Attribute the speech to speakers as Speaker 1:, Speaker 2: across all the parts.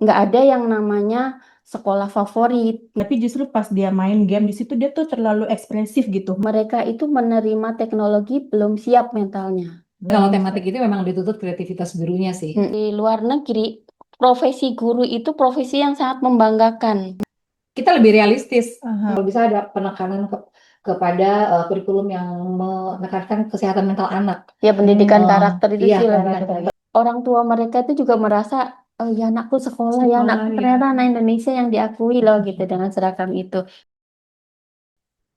Speaker 1: nggak ada yang namanya sekolah favorit.
Speaker 2: Tapi justru pas dia main game di situ dia tuh terlalu ekspresif gitu.
Speaker 1: Mereka itu menerima teknologi belum siap mentalnya.
Speaker 3: Kalau tematik itu memang dituntut kreativitas gurunya sih.
Speaker 1: Di luar negeri, profesi guru itu profesi yang sangat membanggakan.
Speaker 3: Kita lebih realistis.
Speaker 2: Aha.
Speaker 3: Kalau bisa ada penekanan kepada kurikulum yang menekankan kesehatan mental anak.
Speaker 1: Ya, pendidikan karakter itu
Speaker 3: Iya,
Speaker 1: sih lebih
Speaker 3: karakter.
Speaker 1: kepada. Orang tua mereka itu juga merasa, oh ya anakku sekolah, ya anakku
Speaker 2: Sekolah ya.
Speaker 1: ternyata anak Indonesia yang diakui loh gitu dengan seragam itu.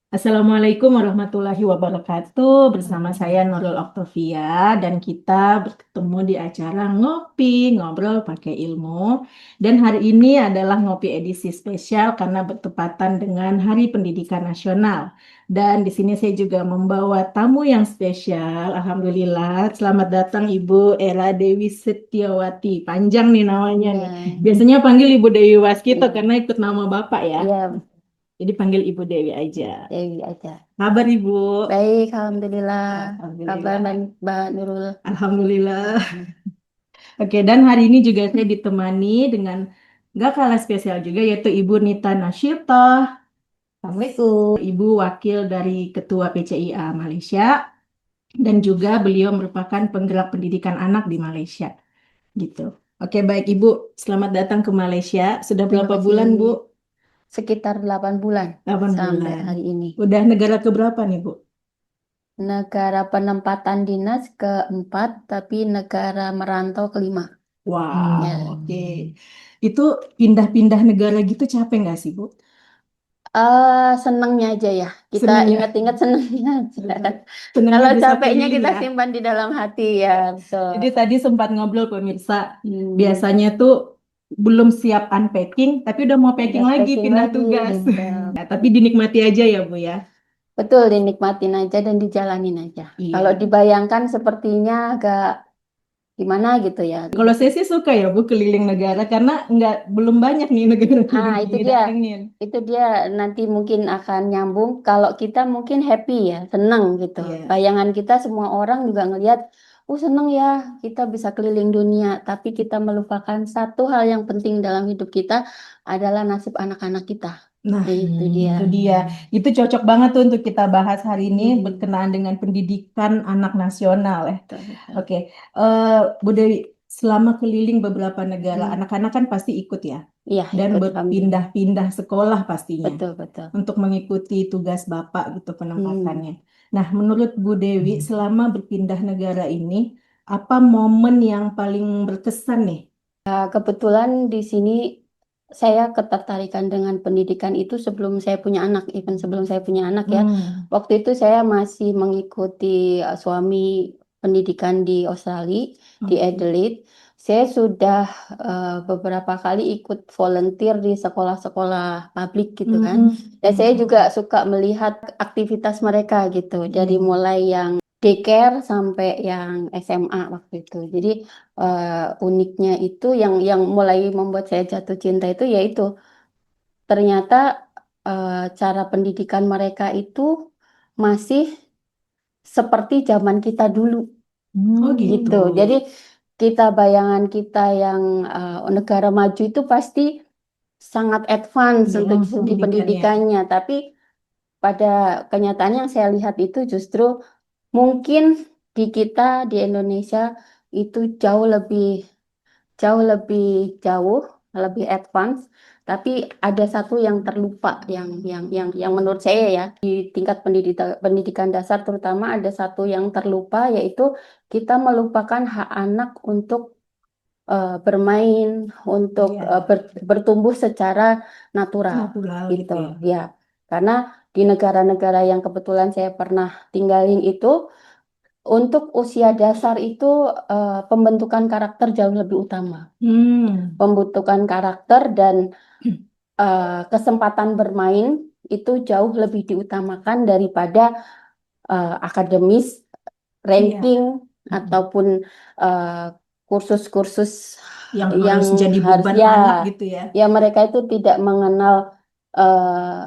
Speaker 2: Assalamualaikum warahmatullahi wabarakatuh. Bersama saya Nurul Octavia dan kita bertemu di acara Ngopi Ngobrol Pakai Ilmu. Dan hari ini adalah ngopi edisi spesial karena bertepatan dengan Hari Pendidikan Nasional. Dan di sini saya juga membawa tamu yang spesial. Alhamdulillah, selamat datang Ibu Era Dewi Setiawati. Panjang nih namanya nih. Biasanya panggil Ibu Dewi Waskito
Speaker 1: Iya.
Speaker 2: karena ikut nama Bapak ya.
Speaker 1: Iya,
Speaker 2: Jadi panggil Ibu Dewi aja.
Speaker 1: Dewi aja.
Speaker 2: Kabar Ibu?
Speaker 1: Baik, alhamdulillah. Kabar
Speaker 2: Alhamdulillah.
Speaker 1: Mbak Nurul.
Speaker 2: Alhamdulillah. Oke, dan hari ini juga saya ditemani dengan gak kalah spesial juga yaitu Ibu Nita Nasyita,
Speaker 3: Assalamualaikum.
Speaker 2: Ibu Wakil dari Ketua PCIA Malaysia, dan juga beliau merupakan penggerak pendidikan anak di Malaysia. Gitu. Oke, baik Ibu, selamat datang ke Malaysia. Sudah
Speaker 1: Terima
Speaker 2: berapa
Speaker 1: kasih.
Speaker 2: bulan Bu?
Speaker 1: Sekitar 8 bulan
Speaker 2: 8
Speaker 1: sampai
Speaker 2: bulan.
Speaker 1: hari ini.
Speaker 2: Udah negara keberapa nih Bu?
Speaker 1: Negara penempatan dinas keempat, tapi negara merantau kelima.
Speaker 2: Wow,
Speaker 1: Ya.
Speaker 2: oke. Itu pindah-pindah negara gitu capek nggak sih, Bu?
Speaker 1: Senangnya aja ya. Kita
Speaker 2: Seneng ya?
Speaker 1: ingat-ingat senangnya aja.
Speaker 2: Senengnya
Speaker 1: Kalau
Speaker 2: bisa
Speaker 1: capeknya
Speaker 2: keliling
Speaker 1: kita
Speaker 2: ya.
Speaker 1: simpan di dalam hati ya. So,
Speaker 2: Jadi tadi sempat ngobrol pemirsa,
Speaker 1: hmm,
Speaker 2: biasanya tuh belum siap unpacking, tapi udah mau packing
Speaker 1: udah
Speaker 2: lagi,
Speaker 1: packing
Speaker 2: pindah
Speaker 1: lagi.
Speaker 2: tugas.
Speaker 1: Betul.
Speaker 2: Ya, tapi dinikmati aja ya, Bu ya.
Speaker 1: Betul, dinikmatin aja dan dijalanin aja. Kalau
Speaker 2: Iya.
Speaker 1: dibayangkan sepertinya agak gimana gitu ya.
Speaker 2: Kalau saya sih suka ya, Bu, keliling negara karena belum banyak nih negara yang
Speaker 1: Itu dia.
Speaker 2: didatengin.
Speaker 1: Itu dia nanti mungkin akan nyambung. Kalau kita mungkin happy ya, senang gitu.
Speaker 2: Iya.
Speaker 1: Bayangan kita semua orang juga ngelihat, oh senang ya kita bisa keliling dunia. Tapi kita melupakan satu hal yang penting dalam hidup kita adalah nasib anak-anak kita.
Speaker 2: Nah,
Speaker 1: Itu dia.
Speaker 2: itu dia. Itu cocok banget tuh untuk kita bahas hari ini
Speaker 1: Hmm.
Speaker 2: berkenaan dengan pendidikan anak nasional ya.
Speaker 1: Betul, betul.
Speaker 2: Oke, Bu Dewi, selama keliling beberapa negara,
Speaker 1: Hmm.
Speaker 2: anak-anak kan pasti ikut ya,
Speaker 1: Iya,
Speaker 2: dan
Speaker 1: ikut alhamdulillah.
Speaker 2: berpindah-pindah sekolah pastinya
Speaker 1: Betul, betul.
Speaker 2: untuk mengikuti tugas Bapak gitu
Speaker 1: Hmm.
Speaker 2: penempatannya. Nah, menurut Bu Dewi, selama berpindah negara ini, apa momen yang paling berkesan nih?
Speaker 1: Kebetulan di sini saya ketertarikan dengan pendidikan itu sebelum saya punya anak, even sebelum saya punya anak ya.
Speaker 2: Hmm,
Speaker 1: Waktu itu saya masih mengikuti suami pendidikan di Australia, di
Speaker 2: oke.
Speaker 1: Adelaide. Saya sudah beberapa kali ikut volunteer di sekolah-sekolah publik gitu kan.
Speaker 2: Hmm,
Speaker 1: Dan saya juga suka melihat aktivitas mereka gitu, dari
Speaker 2: iya.
Speaker 1: mulai yang daycare sampai yang SMA waktu itu. Jadi uniknya itu yang mulai membuat saya jatuh cinta itu yaitu ternyata cara pendidikan mereka itu masih seperti zaman kita dulu
Speaker 2: Oh
Speaker 1: gitu.
Speaker 2: gitu.
Speaker 1: Jadi bayangan kita yang negara maju itu pasti sangat advance untuk segi
Speaker 2: Pendidikannya.
Speaker 1: pendidikannya, tapi pada kenyataannya yang saya lihat itu justru mungkin di kita di Indonesia itu jauh lebih jauh, lebih advance. Tapi ada satu yang terlupa, yang menurut saya ya di tingkat pendidikan dasar terutama ada satu yang terlupa yaitu kita melupakan hak anak untuk bermain, untuk
Speaker 2: Iya,
Speaker 1: bertumbuh secara natural
Speaker 2: natural
Speaker 1: gitu
Speaker 2: gitu ya.
Speaker 1: ya. Karena di negara-negara yang kebetulan saya pernah tinggalin itu untuk usia dasar itu pembentukan karakter jauh lebih utama.
Speaker 2: Hmm,
Speaker 1: Pembentukan karakter dan kesempatan bermain itu jauh lebih diutamakan daripada akademis,
Speaker 2: iya.
Speaker 1: ranking,
Speaker 2: Mm-mm.
Speaker 1: ataupun eh, kursus-kursus
Speaker 2: Yang
Speaker 1: yang
Speaker 2: harus jadi
Speaker 1: harus
Speaker 2: beban
Speaker 1: ya,
Speaker 2: anak gitu ya.
Speaker 1: ya mereka itu tidak mengenal eh,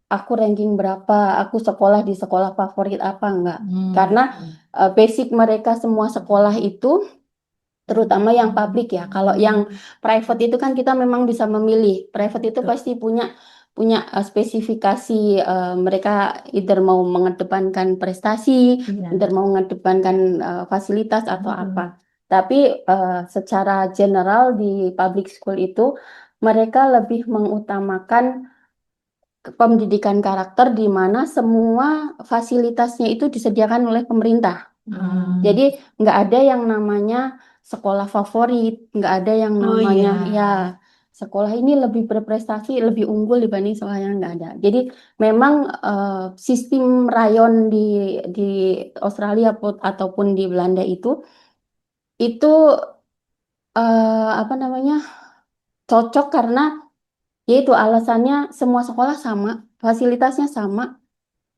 Speaker 1: aku ranking berapa, aku sekolah di sekolah favorit apa enggak. Karena
Speaker 2: Gitu.
Speaker 1: basic mereka semua sekolah itu terutama yang publik ya. Kalau yang private itu kan kita memang bisa memilih. Private itu
Speaker 2: Betul.
Speaker 1: pasti punya punya spesifikasi, mereka either mau mengedepankan prestasi,
Speaker 2: Iya.
Speaker 1: either mau mengedepankan fasilitas atau apa.
Speaker 2: Mm-mm.
Speaker 1: Tapi secara general di public school itu mereka lebih mengutamakan pendidikan karakter di mana semua fasilitasnya itu disediakan oleh pemerintah. Jadi
Speaker 2: Hmm.
Speaker 1: nggak ada yang namanya sekolah favorit, nggak ada yang
Speaker 2: Oh
Speaker 1: namanya ya
Speaker 2: iya.
Speaker 1: sekolah ini lebih berprestasi, lebih unggul dibanding sekolah yang nggak ada. Jadi memang sistem rayon di Australia ataupun di Belanda itu apa namanya cocok karena yaitu alasannya semua sekolah sama, fasilitasnya sama.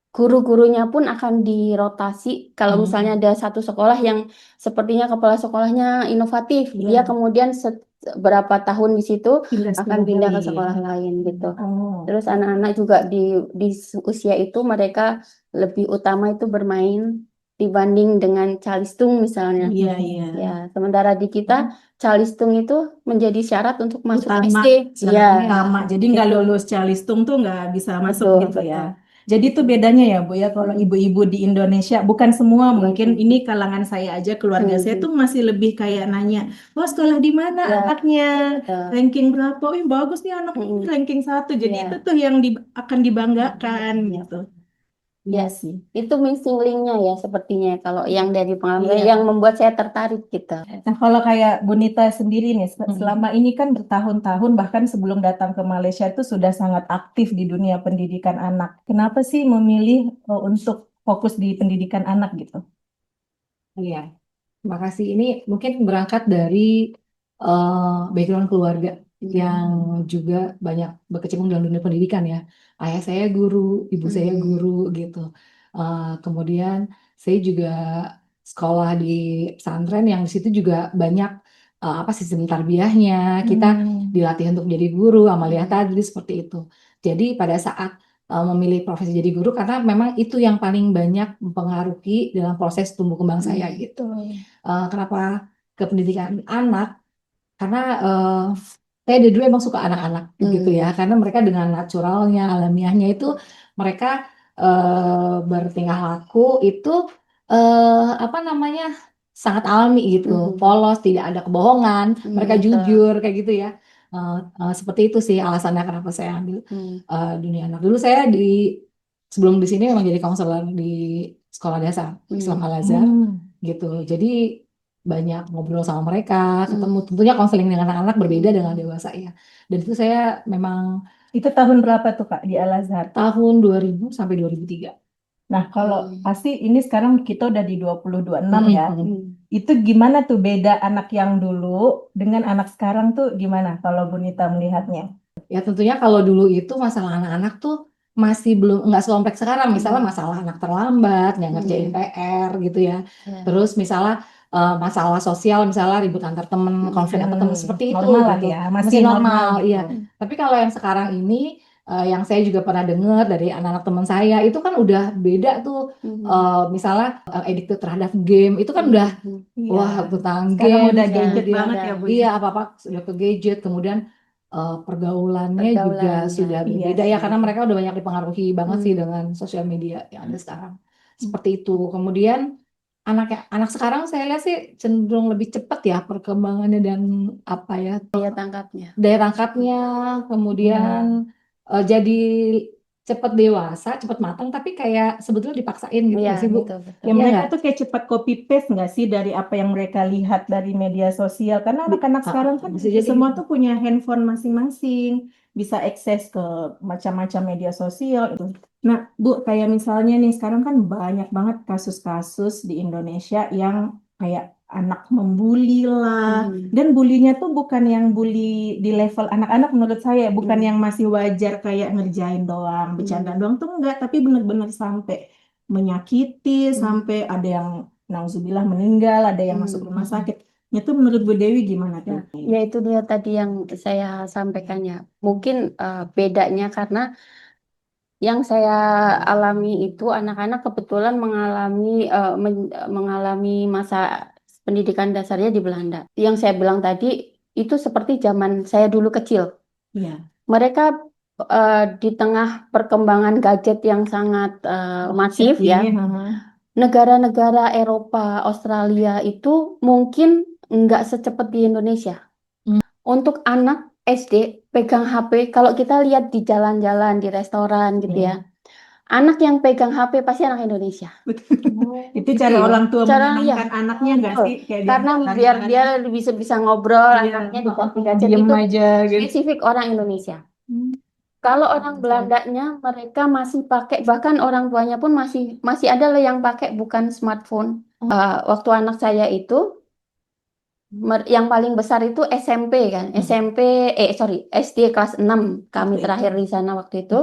Speaker 1: Guru-gurunya pun akan dirotasi. Kalau misalnya
Speaker 2: Hmm.
Speaker 1: ada satu sekolah yang sepertinya kepala sekolahnya inovatif, dia
Speaker 2: Iya.
Speaker 1: kemudian berapa tahun di situ
Speaker 2: Pindah
Speaker 1: akan
Speaker 2: sekolah
Speaker 1: pindah ke
Speaker 2: lain.
Speaker 1: sekolah lain gitu.
Speaker 2: Oh.
Speaker 1: Terus anak-anak juga di usia itu mereka lebih utama itu bermain dibanding dengan calistung misalnya.
Speaker 2: Iya, iya.
Speaker 1: Ya, sementara di kita calistung itu menjadi syarat untuk masuk
Speaker 2: Utama
Speaker 1: SD. Iya,
Speaker 2: syarat utama. Jadi nggak
Speaker 1: itu
Speaker 2: lulus Calistung tuh nggak bisa masuk
Speaker 1: betul
Speaker 2: gitu ya.
Speaker 1: betul.
Speaker 2: Jadi itu bedanya ya Bu ya kalau ibu-ibu di Indonesia bukan semua mungkin
Speaker 1: Betul.
Speaker 2: ini kalangan saya aja keluarga saya tuh masih lebih kayak nanya, oh sekolah di mana
Speaker 1: Ya,
Speaker 2: anaknya,
Speaker 1: betul.
Speaker 2: ranking berapa, oh bagus nih anak
Speaker 1: Mm-mm.
Speaker 2: ranking 1. Jadi itu
Speaker 1: Ya,
Speaker 2: tuh yang akan dibanggakan gitu.
Speaker 1: ya,
Speaker 2: Iya sih.
Speaker 1: itu missing linknya ya sepertinya kalau yang dari pengalaman saya, yang
Speaker 2: Iya.
Speaker 1: membuat saya tertarik gitu.
Speaker 2: Nah, kalau kayak Bonita sendiri nih,
Speaker 3: Mm.
Speaker 2: selama ini kan bertahun-tahun, bahkan sebelum datang ke Malaysia itu sudah sangat aktif di dunia pendidikan anak. Kenapa sih memilih untuk fokus di pendidikan anak gitu?
Speaker 3: Iya, terima kasih. Ini mungkin berangkat dari background keluarga yang juga banyak berkecimpung dalam dunia pendidikan ya. Ayah saya guru, ibu saya guru gitu. Kemudian saya juga sekolah di pesantren yang di situ juga banyak apa sistem tarbiyahnya. Kita
Speaker 2: Hmm.
Speaker 3: dilatih untuk jadi guru, amaliyah tadris seperti itu. Jadi pada saat memilih profesi jadi guru karena memang itu yang paling banyak mempengaruhi dalam proses tumbuh kembang saya gitu. Kenapa ke pendidikan anak? Karena saya dari dulu emang suka anak-anak gitu ya, karena mereka dengan naturalnya, alamiahnya itu mereka bertingkah laku itu apa namanya sangat alami gitu, polos, tidak ada kebohongan, mereka
Speaker 1: Betul.
Speaker 3: jujur kayak gitu ya. Seperti itu sih alasannya kenapa saya ambil dunia anak. Dulu saya sebelum di sini memang jadi konselor di sekolah dasar Islam Al-Azhar gitu. Jadi banyak ngobrol sama mereka, ketemu tentunya konseling dengan anak-anak berbeda dengan dewasa ya. Dan itu saya memang
Speaker 2: Itu tahun berapa tuh Kak di Al-Azhar?
Speaker 3: tahun 2000 sampai 2003.
Speaker 2: Nah, kalau pasti ini sekarang kita udah di 2026 ya.
Speaker 3: Mm-mm.
Speaker 2: Itu gimana tuh beda anak yang dulu dengan anak sekarang tuh gimana kalau Bonita melihatnya?
Speaker 3: Ya tentunya kalau dulu itu masalah anak-anak tuh masih belum nggak sekompleks sekarang. Misalnya masalah anak terlambat, nggak ngerjain PR gitu ya. Terus misalnya masalah sosial, misalnya ribut antar temen, konflik antar temen seperti itu
Speaker 2: Normal lah
Speaker 3: gitu.
Speaker 2: ya,
Speaker 3: Masih
Speaker 2: masih normal
Speaker 3: normal,
Speaker 2: gitu.
Speaker 3: iya. Tapi kalau yang sekarang ini, yang saya juga pernah dengar dari anak-anak teman saya, itu kan udah beda tuh. Misalnya addicted terhadap game, itu kan udah
Speaker 2: Iya.
Speaker 3: wah tentang
Speaker 2: Sekarang
Speaker 3: game,
Speaker 2: udah gadget
Speaker 3: kemudian
Speaker 2: banget ya, Bu.
Speaker 3: iya apa-apa sudah ke gadget, kemudian pergaulannya juga sudah
Speaker 2: Iya
Speaker 3: berbeda ya
Speaker 2: sih.
Speaker 3: karena mereka udah banyak dipengaruhi banget sih dengan sosial media yang ada sekarang. Seperti itu. Kemudian anak sekarang saya lihat sih cenderung lebih cepat ya perkembangannya dan apa ya
Speaker 1: Daya tangkapnya.
Speaker 3: daya tangkapnya, kemudian jadi cepat dewasa, cepat matang tapi kayak sebetulnya dipaksain gitu
Speaker 1: Iya,
Speaker 3: nggak sih Bu?
Speaker 1: betul, betul.
Speaker 2: Ya
Speaker 3: Iya
Speaker 2: mereka
Speaker 3: nggak?
Speaker 2: tuh kayak cepat copy paste nggak sih dari apa yang mereka lihat dari media sosial? Karena anak-anak sekarang kan
Speaker 3: Bisa jadi
Speaker 2: semua
Speaker 3: gitu.
Speaker 2: tuh punya handphone masing-masing, bisa akses ke macam-macam media sosial itu. Nah, Bu, kayak misalnya nih sekarang kan banyak banget kasus-kasus di Indonesia yang kayak anak membuli lah. Dan bulinya tuh bukan yang bully di level anak-anak menurut saya, bukan yang masih wajar kayak ngerjain doang, bercanda doang tuh enggak, tapi bener-bener sampai menyakiti, sampai ada yang nauzubillah meninggal, ada yang masuk rumah sakit. Itu menurut Bu Dewi gimana tuh?
Speaker 1: Ya itu dia tadi yang saya sampaikan ya. Mungkin bedanya karena yang saya alami itu anak-anak kebetulan mengalami mengalami masa pendidikan dasarnya di Belanda. Yang saya bilang tadi itu seperti zaman saya dulu kecil.
Speaker 2: Iya.
Speaker 1: Mereka di tengah perkembangan gadget yang sangat masif ya,
Speaker 2: Canggih, ha.
Speaker 1: negara-negara Eropa, Australia itu mungkin nggak secepat di Indonesia.
Speaker 2: Hmm.
Speaker 1: Untuk anak SD pegang HP, kalau kita lihat di jalan-jalan, di restoran gitu
Speaker 2: Iya.
Speaker 1: ya, anak yang pegang HP pasti anak Indonesia.
Speaker 2: Itu
Speaker 1: Gitu
Speaker 2: cara
Speaker 1: ya.
Speaker 2: orang tua
Speaker 1: Cara ya,
Speaker 2: menenangkan anaknya nggak
Speaker 1: betul.
Speaker 2: sih? Kayak dia
Speaker 1: Karena
Speaker 2: lagi
Speaker 1: biar
Speaker 2: mana?
Speaker 1: dia bisa ngobrol,
Speaker 2: Iya,
Speaker 1: anaknya dikasih gadget
Speaker 2: diem
Speaker 1: itu
Speaker 2: aja gitu.
Speaker 1: spesifik orang Indonesia.
Speaker 2: Hmm.
Speaker 1: Kalau orang Belandanya mereka masih pakai, bahkan orang tuanya pun masih masih ada loh yang pakai bukan smartphone. Waktu anak saya itu yang paling besar itu SMP kan, SMP sorry SD kelas 6 kami
Speaker 2: Waktu itu.
Speaker 1: terakhir di sana waktu itu.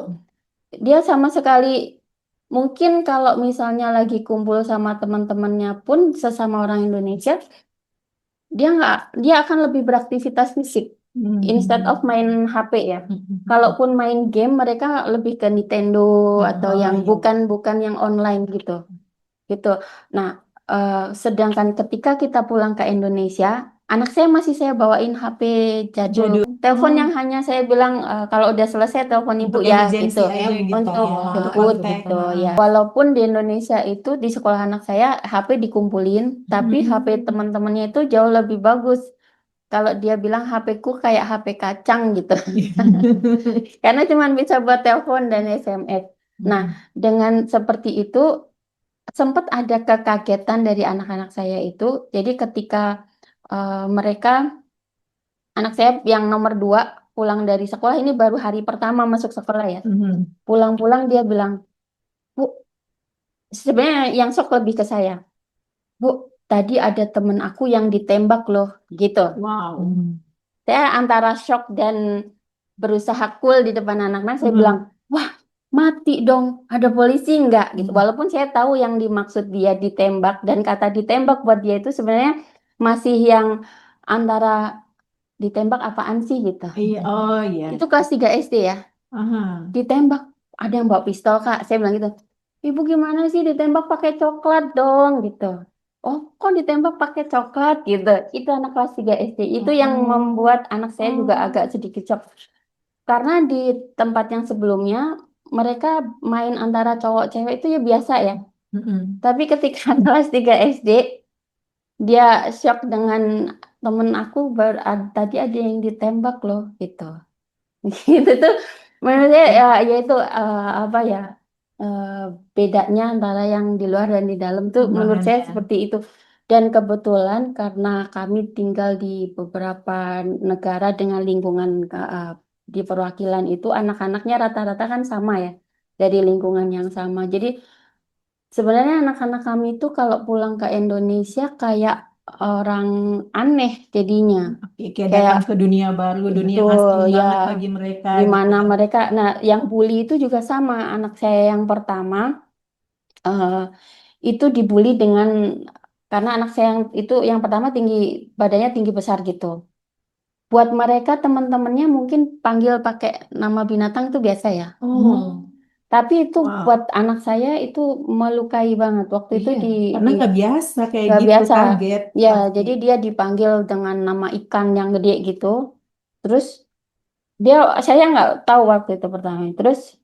Speaker 1: Dia sama sekali mungkin kalau misalnya lagi kumpul sama teman-temannya pun sesama orang Indonesia, dia akan lebih beraktivitas fisik instead of main HP ya. Kalaupun main game mereka lebih ke Nintendo atau yang
Speaker 2: iya.
Speaker 1: bukan yang online gitu. Gitu. Nah, sedangkan ketika kita pulang ke Indonesia, anak saya masih saya bawain HP jadul.
Speaker 2: Jadul.
Speaker 1: Telepon yang hanya saya bilang kalau udah selesai telepon ibu
Speaker 2: Untuk
Speaker 1: ya
Speaker 2: emergency
Speaker 1: gitu.
Speaker 2: aja gitu
Speaker 1: Untuk
Speaker 2: ya.
Speaker 1: jemput
Speaker 2: Kontak.
Speaker 1: gitu ya. Walaupun di Indonesia itu di sekolah anak saya HP dikumpulin, tapi HP teman-temannya itu jauh lebih bagus. Kalau dia bilang HP ku kayak HP kacang gitu. Karena cuma bisa buat telepon dan SMS. Nah, dengan seperti itu sempat ada kekagetan dari anak-anak saya itu. Jadi ketika mereka, anak saya yang nomor 2 pulang dari sekolah ini baru hari pertama masuk sekolah ya. Pulang-pulang dia bilang, Bu, sebenarnya yang shock lebih ke saya. Bu, tadi ada temen aku yang ditembak loh, gitu.
Speaker 2: Wow.
Speaker 1: Saya antara shock dan berusaha cool di depan anak-anak. Saya bilang, wah mati dong, ada polisi nggak? Gitu. Walaupun saya tahu yang dimaksud dia ditembak dan kata ditembak buat dia itu sebenarnya masih yang antara ditembak apaan sih gitu.
Speaker 2: Iya, oh iya.
Speaker 1: Itu kelas 3 SD ya.
Speaker 2: Aha.
Speaker 1: Ditembak, ada yang bawa pistol Kak. Saya bilang gitu. Ibu gimana sih ditembak pakai coklat dong gitu. Oh, kok ditembak pakai coklat gitu. Itu anak kelas 3 SD. Itu yang membuat anak saya juga agak sedikit shock. Karena di tempat yang sebelumnya mereka main antara cowok cewek itu ya biasa ya. Tapi ketika kelas 3 SD dia shock dengan temen aku tadi ada yang ditembak loh gitu. Gitu tuh menurut saya ya itu apa ya eh, bedanya antara yang di luar dan di dalam tuh menurut saya
Speaker 2: Perkembangannya.
Speaker 1: seperti itu. Dan kebetulan karena kami tinggal di beberapa negara dengan lingkungan di perwakilan itu anak-anaknya rata-rata kan sama ya dari lingkungan yang sama. Jadi sebenarnya anak-anak kami itu kalau pulang ke Indonesia kayak orang aneh jadinya.
Speaker 2: Oke, kayak
Speaker 1: Kayak
Speaker 2: datang ke dunia baru, dunia
Speaker 1: betul
Speaker 2: asing
Speaker 1: ya,
Speaker 2: banget bagi mereka
Speaker 1: di
Speaker 2: gitu
Speaker 1: mana
Speaker 2: ya.
Speaker 1: mereka, nah yang bully itu juga sama. Anak saya yang pertama eh, itu dibully dengan karena anak saya yang itu yang pertama tinggi badannya tinggi besar gitu. Buat mereka teman-temannya mungkin panggil pakai nama binatang itu biasa ya.
Speaker 2: Oh,
Speaker 1: Tapi itu
Speaker 2: wow.
Speaker 1: buat anak saya itu melukai banget. Waktu itu
Speaker 3: Iya,
Speaker 2: Karena
Speaker 1: di
Speaker 2: nggak biasa kayak
Speaker 1: gak
Speaker 2: gitu,
Speaker 1: biasa.
Speaker 2: kaget
Speaker 1: Ya,
Speaker 2: pasti.
Speaker 1: jadi dia dipanggil dengan nama ikan yang gede gitu. Terus dia saya nggak tahu waktu itu pertama. Terus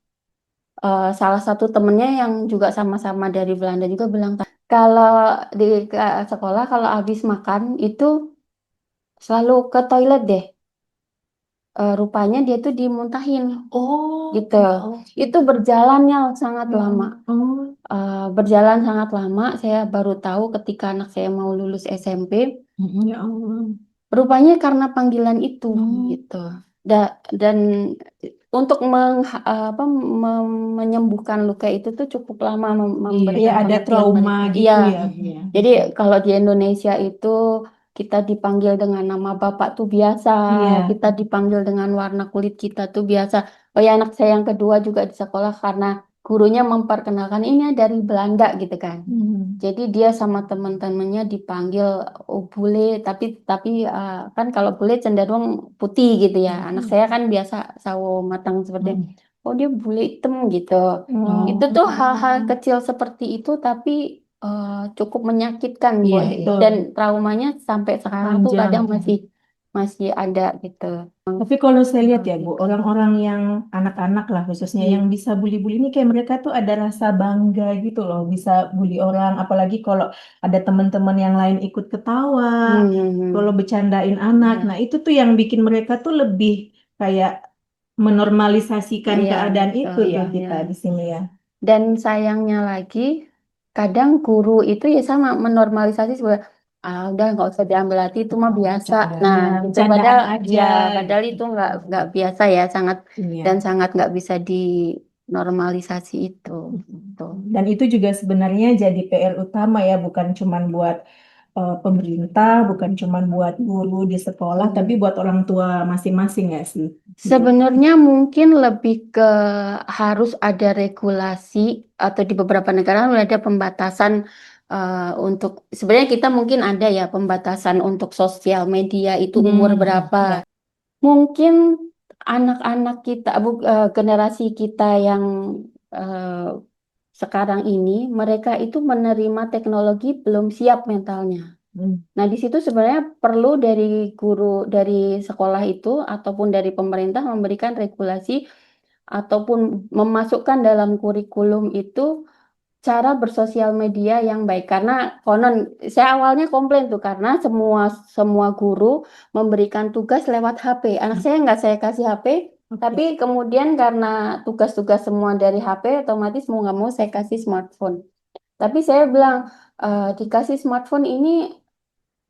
Speaker 1: salah satu temennya yang juga sama-sama dari Belanda juga bilang kalau di sekolah kalau habis makan itu selalu ke toilet deh. Rupanya dia tuh dimuntahin
Speaker 2: Oh,
Speaker 1: gitu.
Speaker 2: oh,
Speaker 1: Itu berjalannya sangat
Speaker 2: ya
Speaker 1: lama.
Speaker 2: ampun. Oh,
Speaker 1: Berjalan sangat lama. Saya baru tahu ketika anak saya mau lulus SMP.
Speaker 2: ya Allah.
Speaker 1: Rupanya karena panggilan itu
Speaker 2: Oh,
Speaker 1: gitu. Dan untuk menyembuhkan luka itu tuh cukup lama
Speaker 3: iya.
Speaker 1: memberikan
Speaker 2: kayak ada
Speaker 1: pengertian
Speaker 2: trauma
Speaker 1: mereka. Iya,
Speaker 2: gitu ya, Bu, ya.
Speaker 1: jadi kalau di Indonesia itu kita dipanggil dengan nama bapak tuh biasa,
Speaker 2: Iya.
Speaker 1: kita dipanggil dengan warna kulit kita tuh biasa. Oh ya anak saya yang kedua juga di sekolah karena gurunya memperkenalkan ini dari Belanda gitu kan. Jadi dia sama teman-temannya dipanggil bule, tapi kan kalau bule cenderung putih gitu ya. Anak saya kan biasa sawo matang seperti, oh dia bule hitam gitu.
Speaker 2: Oh,
Speaker 1: Itu tuh hal-hal kecil seperti itu, tapi cukup menyakitkan
Speaker 3: Iya,
Speaker 1: buat
Speaker 3: iya.
Speaker 2: Betul,
Speaker 1: dan traumanya sampai sekarang tuh
Speaker 2: panjang.
Speaker 1: kadang masih masih ada gitu.
Speaker 2: Tapi kalau saya lihat ya Bu,
Speaker 1: Gitu.
Speaker 2: orang-orang yang anak-anak lah khususnya yang
Speaker 1: Hmm.
Speaker 2: bisa bully-bully ini kayak mereka tuh ada rasa bangga gitu loh, bisa bully orang. Apalagi kalau ada teman-teman yang lain ikut ketawa, kalau bercandain anak.
Speaker 1: Ya.
Speaker 2: Nah itu tuh yang bikin mereka tuh lebih kayak menormalisasikan
Speaker 1: Iya,
Speaker 2: keadaan itu
Speaker 1: betul.
Speaker 2: tuh
Speaker 3: Iya.
Speaker 2: kita di
Speaker 1: Ya.
Speaker 2: sini ya.
Speaker 1: Dan sayangnya lagi, kadang guru itu ya sama menormalisasi sebagai udah nggak usah diambil hati itu mah biasa.
Speaker 3: Bercanda.
Speaker 1: Nah,
Speaker 2: Ya,
Speaker 1: itu
Speaker 2: bercandaan
Speaker 1: padahal
Speaker 2: aja
Speaker 1: ya padahal
Speaker 2: gitu.
Speaker 1: itu nggak biasa ya, sangat dan
Speaker 2: Iya.
Speaker 1: sangat nggak bisa dinormalisasi itu. Gitu.
Speaker 2: Dan itu juga sebenarnya jadi PR utama ya, bukan cuman buat pemerintah, bukan cuman buat guru di sekolah, tapi
Speaker 1: Hmm.
Speaker 2: buat orang tua masing-masing ya sih. Bu.
Speaker 1: Sebenarnya mungkin lebih ke harus ada regulasi atau di beberapa negara udah ada pembatasan untuk sebenarnya kita mungkin ada ya pembatasan untuk sosial media itu umur berapa.
Speaker 2: Ya,
Speaker 1: Mungkin anak-anak kita, generasi kita yang eh, sekarang ini, mereka itu menerima teknologi belum siap mentalnya.
Speaker 2: hmm,
Speaker 1: Nah, di situ sebenarnya perlu dari guru, dari sekolah itu, ataupun dari pemerintah memberikan regulasi, ataupun memasukkan dalam kurikulum itu cara bersosial media yang baik. Karena konon, saya awalnya komplain tuh, karena semua semua guru memberikan tugas lewat HP. Anak saya nggak saya kasih HP,
Speaker 2: oke.
Speaker 1: tapi kemudian karena tugas-tugas semua dari HP, otomatis mau nggak mau saya kasih smartphone. Tapi saya bilang, dikasih smartphone ini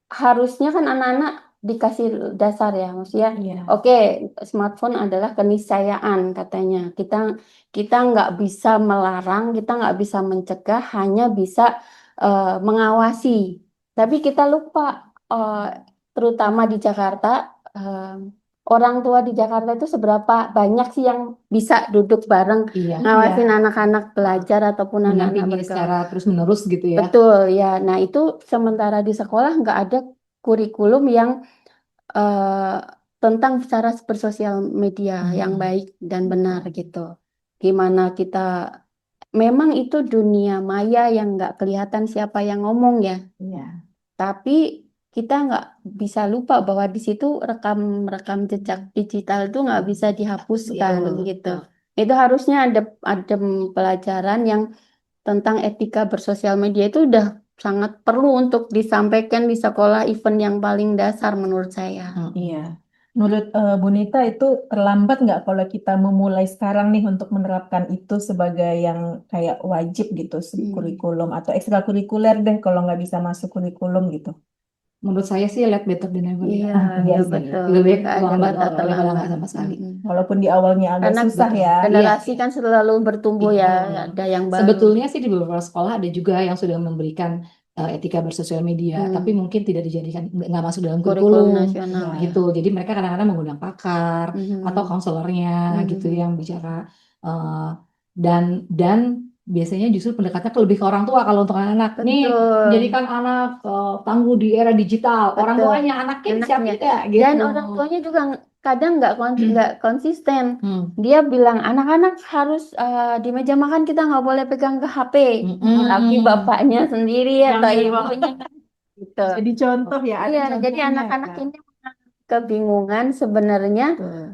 Speaker 1: harusnya kan anak-anak dikasih dasar ya, maksudnya,
Speaker 2: Iya,
Speaker 1: oke, smartphone adalah keniscayaan katanya. Kita kita nggak bisa melarang, kita nggak bisa mencegah, hanya bisa mengawasi. Tapi kita lupa, eh, terutama di Jakarta, eh, orang tua di Jakarta itu seberapa banyak sih yang bisa duduk bareng
Speaker 3: Iya.
Speaker 1: ngawasin
Speaker 2: iya,
Speaker 1: anak-anak belajar ataupun anak-anak
Speaker 3: Mendampingi
Speaker 1: bergaul.
Speaker 3: secara terus-menerus gitu ya.
Speaker 1: Betul ya. Nah, itu sementara di sekolah nggak ada kurikulum yang eh, tentang cara bersosial media yang
Speaker 2: hmm,
Speaker 1: baik dan benar
Speaker 2: betul.
Speaker 1: gitu. Gimana kita, memang itu dunia maya yang nggak kelihatan siapa yang ngomong ya.
Speaker 2: Iya,
Speaker 1: Tapi kita nggak bisa lupa bahwa di situ rekam-rekam jejak digital itu nggak bisa
Speaker 3: Iya,
Speaker 1: dihapuskan
Speaker 3: betul.
Speaker 1: gitu. Itu harusnya ada pelajaran yang tentang etika bersosial media itu udah sangat perlu untuk disampaikan di sekolah event yang paling dasar menurut saya.
Speaker 2: iya. Menurut Bu Nita itu terlambat nggak kalau kita memulai sekarang nih untuk menerapkan itu sebagai yang kayak wajib gitu,
Speaker 1: Hmm.
Speaker 2: kurikulum atau ekstrakurikuler deh kalau nggak bisa masuk kurikulum gitu.
Speaker 3: Menurut saya sih let better than never ya.
Speaker 1: Iya,
Speaker 2: Iya
Speaker 1: iya
Speaker 2: sih.
Speaker 1: betul.
Speaker 3: Lebih baik
Speaker 1: Nggak ada
Speaker 3: lambat
Speaker 1: kata
Speaker 3: daripada
Speaker 1: terlambat.
Speaker 3: nggak sama sekali.
Speaker 1: Mm-mm.
Speaker 2: Walaupun di awalnya agak
Speaker 1: Karena
Speaker 2: susah
Speaker 3: Betul.
Speaker 2: ya.
Speaker 3: Iya,
Speaker 1: generasi
Speaker 3: iya.
Speaker 1: kan selalu bertumbuh ya,
Speaker 3: Betul.
Speaker 1: ada yang baru.
Speaker 3: Sebetulnya sih di beberapa sekolah ada juga yang sudah memberikan etika bersosial media, tapi
Speaker 1: Hmm.
Speaker 3: mungkin tidak dijadikan nggak masuk dalam
Speaker 1: Kurikulum
Speaker 3: kurikulum
Speaker 1: nasional ya.
Speaker 3: gitu. Jadi mereka kadang-kadang mengundang pakar atau
Speaker 1: Mhm.
Speaker 3: konselornya gitu
Speaker 1: Mhm.
Speaker 3: yang bicara eh, dan biasanya justru pendekatnya lebih ke orang tua kalau untuk anak-anak. Nih
Speaker 1: Betul,
Speaker 3: jadikan anak tangguh di era digital. Orang
Speaker 1: betul.
Speaker 3: tuanya anaknya siap
Speaker 1: Anaknya.
Speaker 3: tidak
Speaker 1: Dan
Speaker 3: gitu.
Speaker 1: orang tuanya juga kadang nggak konsisten.
Speaker 3: Hmm.
Speaker 1: Dia bilang anak-anak harus di meja makan kita nggak boleh pegang ke HP. Tapi
Speaker 3: Mm-mm.
Speaker 1: bapaknya sendiri
Speaker 2: Yang
Speaker 1: atau
Speaker 2: memang
Speaker 1: ibunya kan gitu.
Speaker 2: jadi contoh ya, ada
Speaker 1: Iya, jadi
Speaker 2: contohnya
Speaker 1: anak-anak
Speaker 2: ya.
Speaker 1: ini kebingungan sebenarnya.
Speaker 2: Tuh.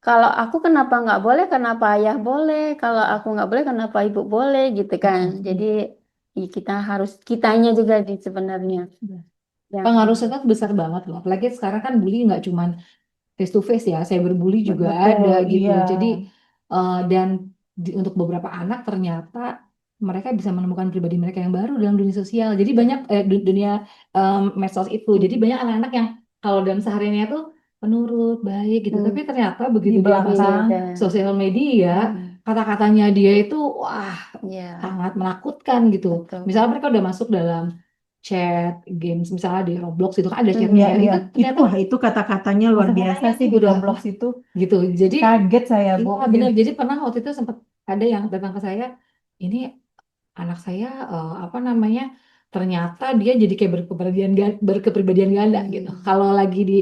Speaker 1: Kalau aku kenapa nggak boleh, kenapa ayah boleh? Kalau aku nggak boleh, kenapa ibu boleh? Gitu kan. Jadi kita harus kitanya juga sebenarnya yang
Speaker 3: Pengaruhnya kan besar banget loh. Apalagi sekarang kan bully nggak cuman face to face ya, cyberbully juga ada
Speaker 2: Betul,
Speaker 3: gitu.
Speaker 2: iya.
Speaker 3: Jadi dan untuk beberapa anak ternyata mereka bisa menemukan pribadi mereka yang baru dalam dunia sosial. Jadi banyak dunia medsos itu. Jadi banyak anak-anak yang kalau dalam sehariannya tuh penurut, baik gitu. Tapi
Speaker 1: hmm,
Speaker 3: ternyata
Speaker 2: Di
Speaker 3: begitu dia masuk
Speaker 2: belakang,
Speaker 1: beda.
Speaker 3: sosial media,
Speaker 1: Hmm,
Speaker 3: kata-katanya dia itu wah
Speaker 1: ya,
Speaker 3: sangat menakutkan gitu.
Speaker 1: betul.
Speaker 3: Misalnya mereka udah masuk dalam chat, games, misalnya di Roblox itu kan ada chatnya
Speaker 2: iya,
Speaker 3: ya.
Speaker 2: iya.
Speaker 3: Itu
Speaker 2: Itu,
Speaker 3: ternyata
Speaker 2: wah, itu kata-katanya luar biasa
Speaker 3: kata-katanya
Speaker 2: sih
Speaker 3: tuh
Speaker 2: di
Speaker 3: udah
Speaker 2: Roblox itu.
Speaker 3: gitu. Jadi
Speaker 2: Kaget saya, Bu.
Speaker 3: iya benar. Jadi pernah waktu itu sempat ada yang datang ke saya, ini anak saya apa namanya? Ternyata dia jadi kayak berkepribadian ganda gitu.
Speaker 1: Hmm,
Speaker 3: Kalau lagi di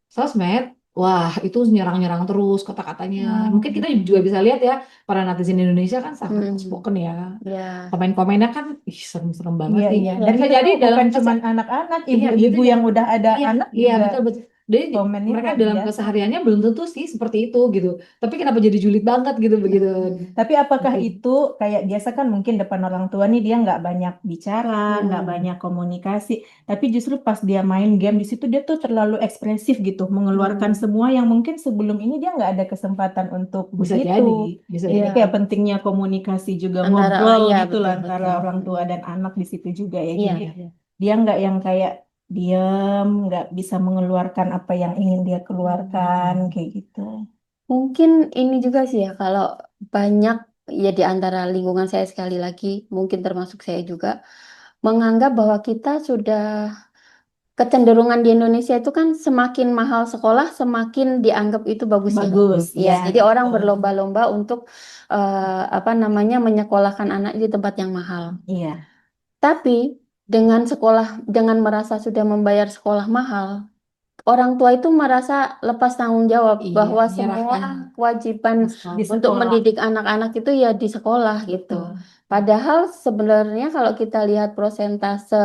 Speaker 3: sosmed Wah, itu nyerang-nyerang terus kata-katanya. Mungkin kita
Speaker 2: Hmm.
Speaker 3: juga bisa lihat ya, para netizen Indonesia kan sangat
Speaker 1: Hmm.
Speaker 3: outspoken ya.
Speaker 1: Ya.
Speaker 3: Komen-komennya kan ih, serem-serem banget
Speaker 2: Iya,
Speaker 3: sih.
Speaker 2: iya.
Speaker 3: Dan
Speaker 2: Dan
Speaker 3: bisa
Speaker 2: itu
Speaker 3: jadi dalam
Speaker 2: bukan cuman anak-anak,
Speaker 3: iya,
Speaker 2: ibu-ibu
Speaker 3: betul.
Speaker 2: yang udah ada
Speaker 3: Iya,
Speaker 2: anak
Speaker 3: iya
Speaker 2: juga
Speaker 3: betul betul. Jadi
Speaker 2: komennya
Speaker 3: mereka
Speaker 2: luar
Speaker 3: dalam
Speaker 2: biasa.
Speaker 3: kesehariannya belum tentu sih seperti itu gitu. Tapi kenapa jadi julid banget gitu begitu?
Speaker 2: Tapi apakah
Speaker 3: Gitu.
Speaker 2: itu kayak biasa kan mungkin depan orang tua nih dia nggak banyak bicara, nggak
Speaker 1: Hmm.
Speaker 2: banyak komunikasi, tapi justru pas dia main game di situ dia tuh terlalu ekspresif gitu, mengeluarkan
Speaker 1: Hmm.
Speaker 2: semua yang mungkin sebelum ini dia nggak ada kesempatan untuk
Speaker 3: Bisa
Speaker 2: begitu.
Speaker 3: jadi, bisa
Speaker 2: Jadi
Speaker 1: Iya.
Speaker 3: jadi.
Speaker 2: kayak pentingnya komunikasi juga
Speaker 1: Antara,
Speaker 2: ngobrol
Speaker 1: iya
Speaker 2: gitu lah
Speaker 1: betul
Speaker 2: antara
Speaker 1: betul.
Speaker 2: orang tua dan anak di situ juga ya.
Speaker 1: Iya.
Speaker 2: Jadi
Speaker 1: Iya.
Speaker 2: dia nggak yang kayak diam, nggak bisa mengeluarkan apa yang ingin dia keluarkan kayak gitu.
Speaker 1: Mungkin ini juga sih ya, kalau banyak ya di antara lingkungan saya sekali lagi, mungkin termasuk saya juga, menganggap bahwa kita sudah kecenderungan di Indonesia itu kan semakin mahal sekolah, semakin dianggap itu bagus ya.
Speaker 2: Bagus,
Speaker 1: Iya,
Speaker 2: ya
Speaker 1: jadi orang
Speaker 2: gitu.
Speaker 1: berlomba-lomba untuk apa namanya menyekolahkan anak di tempat yang mahal.
Speaker 2: Iya.
Speaker 1: Tapi dengan merasa sudah membayar sekolah mahal, orang tua itu merasa lepas tanggung jawab
Speaker 3: Iya,
Speaker 1: bahwa semua
Speaker 3: menyerahkan
Speaker 1: kewajiban
Speaker 3: masalah.
Speaker 2: Di
Speaker 1: untuk
Speaker 2: sekolah.
Speaker 1: mendidik anak-anak itu ya di sekolah gitu.
Speaker 2: Betul.
Speaker 1: Padahal sebenarnya kalau kita lihat prosentase